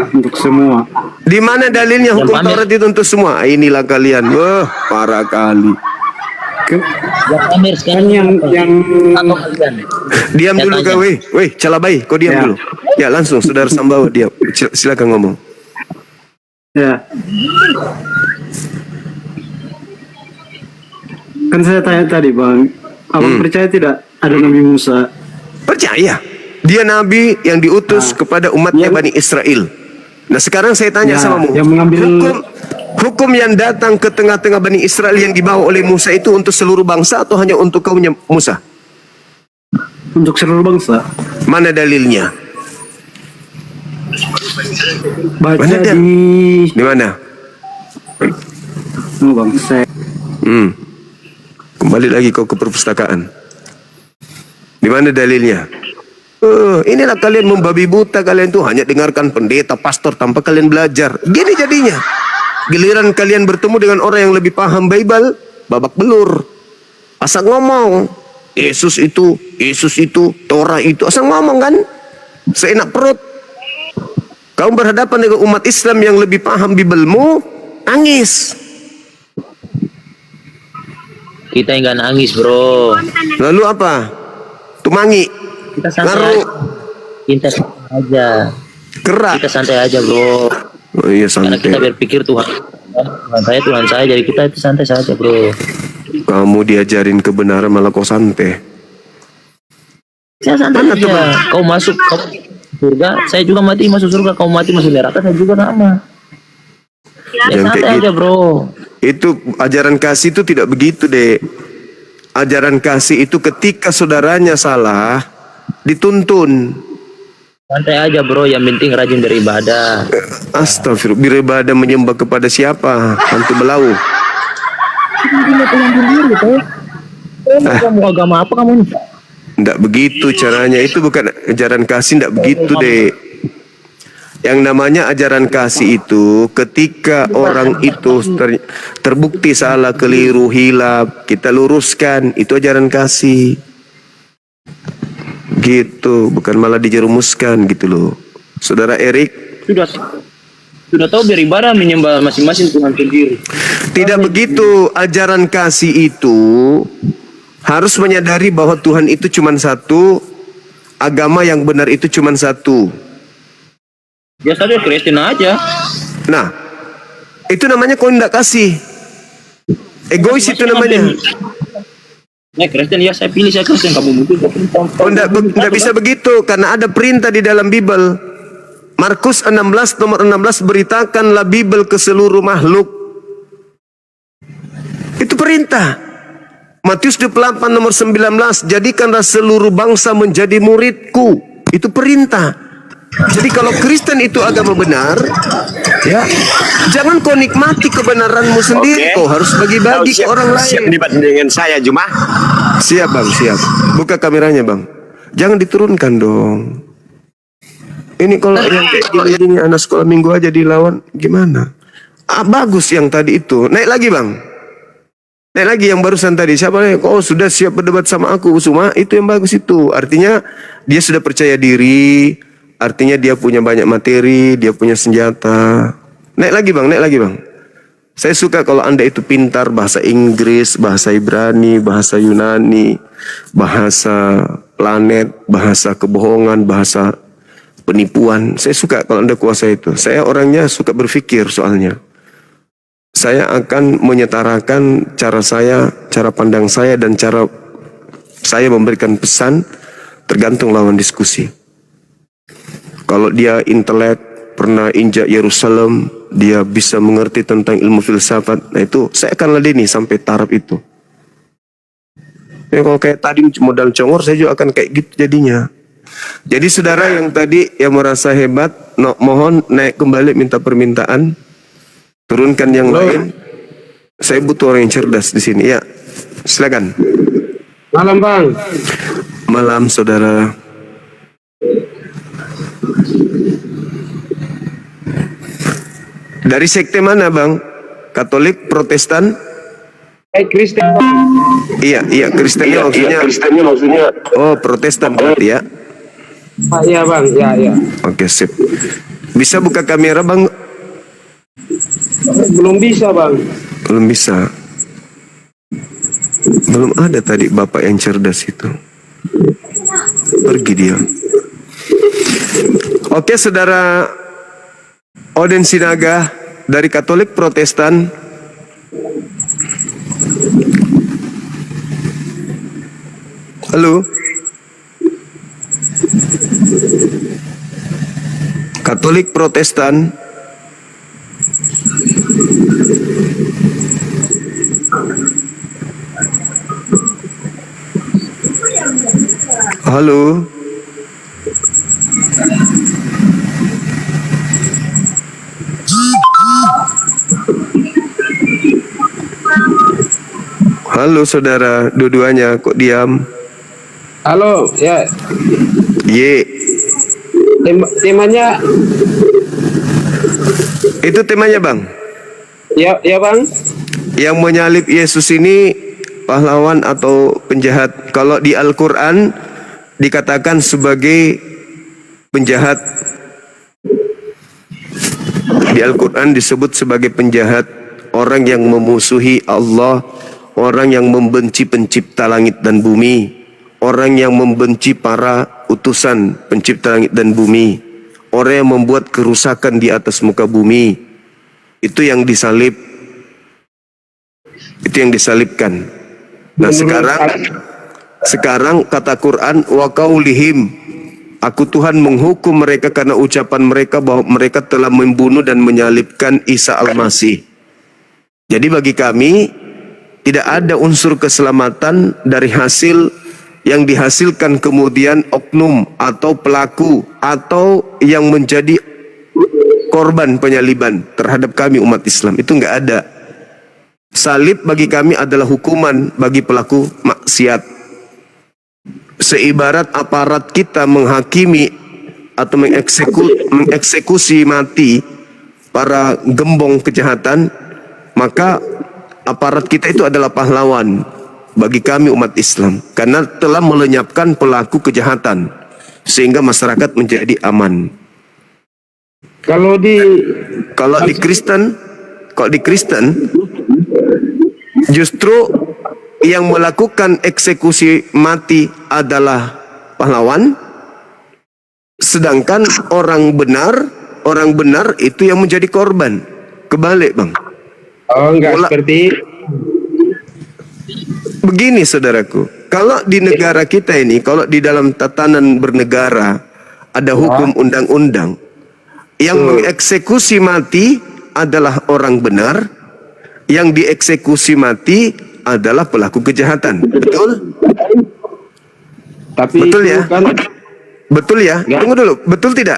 Untuk semua. Di mana dalilnya hukum Taurat itu untuk semua? Inilah kalian. Wah, parah kali. Yang pamer sekarang yang Diam dulu kau, weh, calabai, kau diam dulu. Ya, langsung saudara Sambawa diam. Silakan ngomong. Ya. Kan saya tanya tadi, Bang. Abang percaya tidak ada Nabi Musa? Percaya. Dia nabi yang diutus kepada umatnya Bani Israel. Nah, sekarang saya tanya samamu. Yang mengambil hukum yang datang ke tengah-tengah Bani Israel yang dibawa oleh Musa itu untuk seluruh bangsa atau hanya untuk kaumnya Musa? Untuk seluruh bangsa. Mana dalilnya? Baca Mana di mana? Oh, Bang, saya Kembali lagi kau ke perpustakaan. Di mana dalilnya? Inilah kalian membabi buta, kalian tuh hanya dengarkan pendeta, pastor tanpa kalian belajar. Gini jadinya. Giliran kalian bertemu dengan orang yang lebih paham Bible, babak belur. Asal ngomong, Yesus itu, Torah itu, asal ngomong kan? Seenak perut. Kamu berhadapan dengan umat Islam yang lebih paham Biblemu, nangis. Kita enggak nangis, bro. Lalu apa? Tumangi. Kita santai Ngaruh. aja. Kita santai aja. Kerak. Kita santai aja, bro. Oh iya, Karena kita santai. berpikir Tuhan saya, jadi kita itu santai saja, bro. Kamu diajarin kebenaran malah kau santai. Saya santai aja. Kau masuk surga, saya juga mati masuk surga. Kau mati masuk neraka, saya juga sama. Ya Yang santai kayak aja, gitu. bro. Itu ajaran kasih itu tidak begitu, Dek. Ajaran kasih itu ketika saudaranya salah, dituntun. Santai aja, bro. Yang penting rajin beribadah. Astagfirullah, beribadah menyembah kepada siapa? Hantu belau. Kamu agama apa kamu ini? Tidak begitu caranya. Itu bukan ajaran kasih, tidak begitu, Dek. Yang namanya ajaran kasih itu ketika orang itu terbukti salah, keliru, hilaf, kita luruskan. Itu ajaran kasih. Gitu, bukan malah dijerumuskan gitu loh. Saudara Erik, Sudah tahu beribadah menyembah masing-masing Tuhan sendiri. tidak begitu. Ajaran kasih itu harus menyadari bahwa Tuhan itu cuma satu, agama yang benar itu cuma satu. Ya saja Kristen aja. Nah, itu namanya kau tidak kasih. Egois itu namanya. Nah, Kristen ya saya pilih, saya Kristen, kamu mungkin. Oh, tidak bisa begitu karena ada perintah di dalam Bible. Markus 16 nomor 16, beritakanlah Bible ke seluruh makhluk. Itu perintah. Matius 28 nomor 19, jadikanlah seluruh bangsa menjadi muridku. Itu perintah. Jadi kalau Kristen itu agama benar, ya, jangan kau nikmati kebenaranmu sendiri. Kau harus bagi-bagi ke orang lain. Siap debat dengan saya, Juma? Siap, Bang, siap. Buka kameranya, Bang. Jangan diturunkan dong. Ini kalau yang kayak gini anak sekolah minggu aja dilawan, gimana? Bagus yang tadi itu. Naik lagi, Bang. Naik lagi yang barusan tadi. Siapa nih? Oh, sudah siap berdebat sama aku, Suma. Itu yang bagus itu. Artinya dia sudah percaya diri. Artinya dia punya banyak materi, dia punya senjata. Naik lagi, Bang, naik lagi, Bang. Saya suka kalau Anda itu pintar bahasa Inggris, bahasa Ibrani, bahasa Yunani, bahasa planet, bahasa kebohongan, bahasa penipuan. Saya suka kalau Anda kuasai itu. Saya orangnya suka berpikir soalnya. Saya akan menyetarakan cara saya, cara pandang saya, dan cara saya memberikan pesan tergantung lawan diskusi. Kalau dia intelek, pernah injak Yerusalem, dia bisa mengerti tentang ilmu filsafat, nah itu saya akan ladeni sampai taraf itu. Ya, kalau kayak tadi modal congor, saya juga akan kayak gitu jadinya. Jadi saudara yang tadi yang merasa hebat, mohon naik kembali minta permintaan, turunkan yang lain. Saya butuh orang yang cerdas di sini. Ya, silakan. Malam, Bang. Malam, saudara. Dari sekte mana, Bang? Katolik, Protestan? Kristen. Iya, Kristennya maksudnya. Oh, Protestan berarti ya. Iya, Bang. Ya. Oke, sip. Bisa buka kamera, Bang? Belum bisa, Bang. Belum bisa. Belum ada tadi Bapak yang cerdas itu. Pergi dia. Oke, saudara Oden Sinaga dari Katolik Protestan. Halo. Katolik Protestan. Halo. Halo saudara, dua-duanya kok diam? Halo, ya. Ye. Temanya, Itu temanya bang. ya bang. Yang menyalib Yesus ini pahlawan atau penjahat? Kalau di Al-Quran dikatakan sebagai penjahat. Di Al-Quran disebut sebagai penjahat, orang yang memusuhi Allah, orang yang membenci pencipta langit dan bumi, orang yang membenci para utusan pencipta langit dan bumi, orang yang membuat kerusakan di atas muka bumi. Itu yang disalib. Itu yang disalibkan. Nah sekarang kata Quran, wa qaulihim, aku Tuhan menghukum mereka karena ucapan mereka bahwa mereka telah membunuh dan menyalibkan Isa Al-Masih. Jadi bagi kami tidak ada unsur keselamatan dari hasil yang dihasilkan kemudian oknum atau pelaku atau yang menjadi korban penyaliban terhadap kami umat Islam. Itu enggak ada. Salib bagi kami adalah hukuman bagi pelaku maksiat. Seibarat aparat kita menghakimi atau mengeksekusi mati para gembong kejahatan, maka aparat kita itu adalah pahlawan bagi kami umat Islam karena telah melenyapkan pelaku kejahatan sehingga masyarakat menjadi aman. Kalau di Kristen justru yang melakukan eksekusi mati adalah pahlawan, sedangkan orang benar itu yang menjadi korban. Kebalik bang. Oh enggak seperti begini saudaraku, kalau di negara kita ini, kalau di dalam tatanan bernegara ada hukum undang-undang, yang mengeksekusi mati adalah orang benar, yang dieksekusi mati adalah pelaku kejahatan. Betul? Tapi betul ya? Kan, betul ya? Tunggu dulu, betul tidak?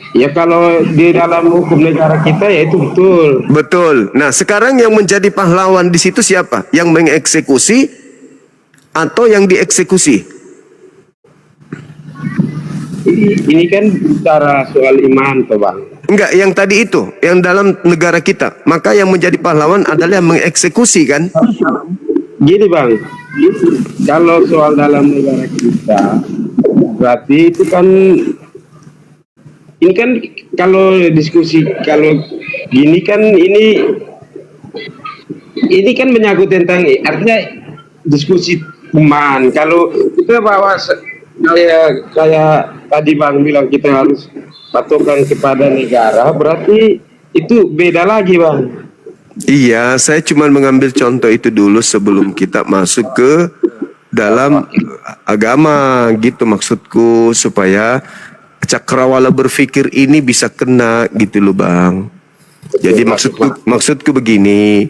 Ya kalau di dalam hukum negara kita ya itu betul. Betul. Nah sekarang yang menjadi pahlawan di situ siapa? Yang mengeksekusi atau yang dieksekusi? Ini kan bicara soal iman toh bang. Enggak, yang tadi itu, yang dalam negara kita. Maka yang menjadi pahlawan adalah yang mengeksekusi kan? Gini bang, kalau soal dalam negara kita, berarti itu kan, ini kan kalau diskusi, kalau gini kan ini kan menyangkut tentang, artinya diskusi iman. Kalau kita bawa kayak tadi bang bilang kita harus patokan kepada negara, berarti itu beda lagi bang. Iya, saya cuma mengambil contoh itu dulu sebelum kita masuk ke dalam agama gitu, maksudku supaya cakrawala berpikir ini bisa kena gitu loh bang. Jadi maksudku begini,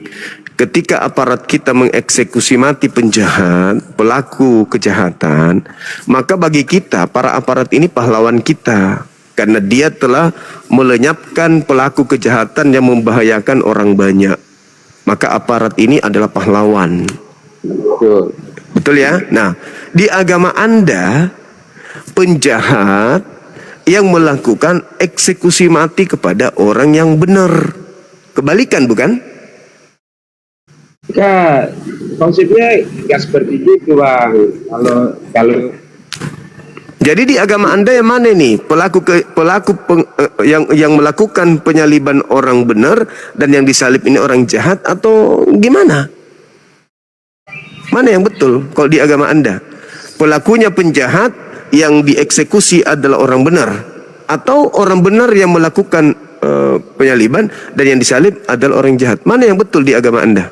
ketika aparat kita mengeksekusi mati penjahat, pelaku kejahatan, maka bagi kita para aparat ini pahlawan kita. Karena dia telah melenyapkan pelaku kejahatan yang membahayakan orang banyak. Maka aparat ini adalah pahlawan. Betul ya? Nah, di agama Anda, penjahat yang melakukan eksekusi mati kepada orang yang benar. Kebalikan bukan? Enggak, konsepnya enggak seperti itu bang. Kalau jadi di agama Anda yang mana nih? Yang melakukan penyaliban orang benar dan yang disalib ini orang jahat atau gimana? Mana yang betul kalau di agama Anda? Pelakunya penjahat, yang dieksekusi adalah orang benar, atau orang benar yang melakukan penyaliban dan yang disalib adalah orang jahat? Mana yang betul di agama Anda?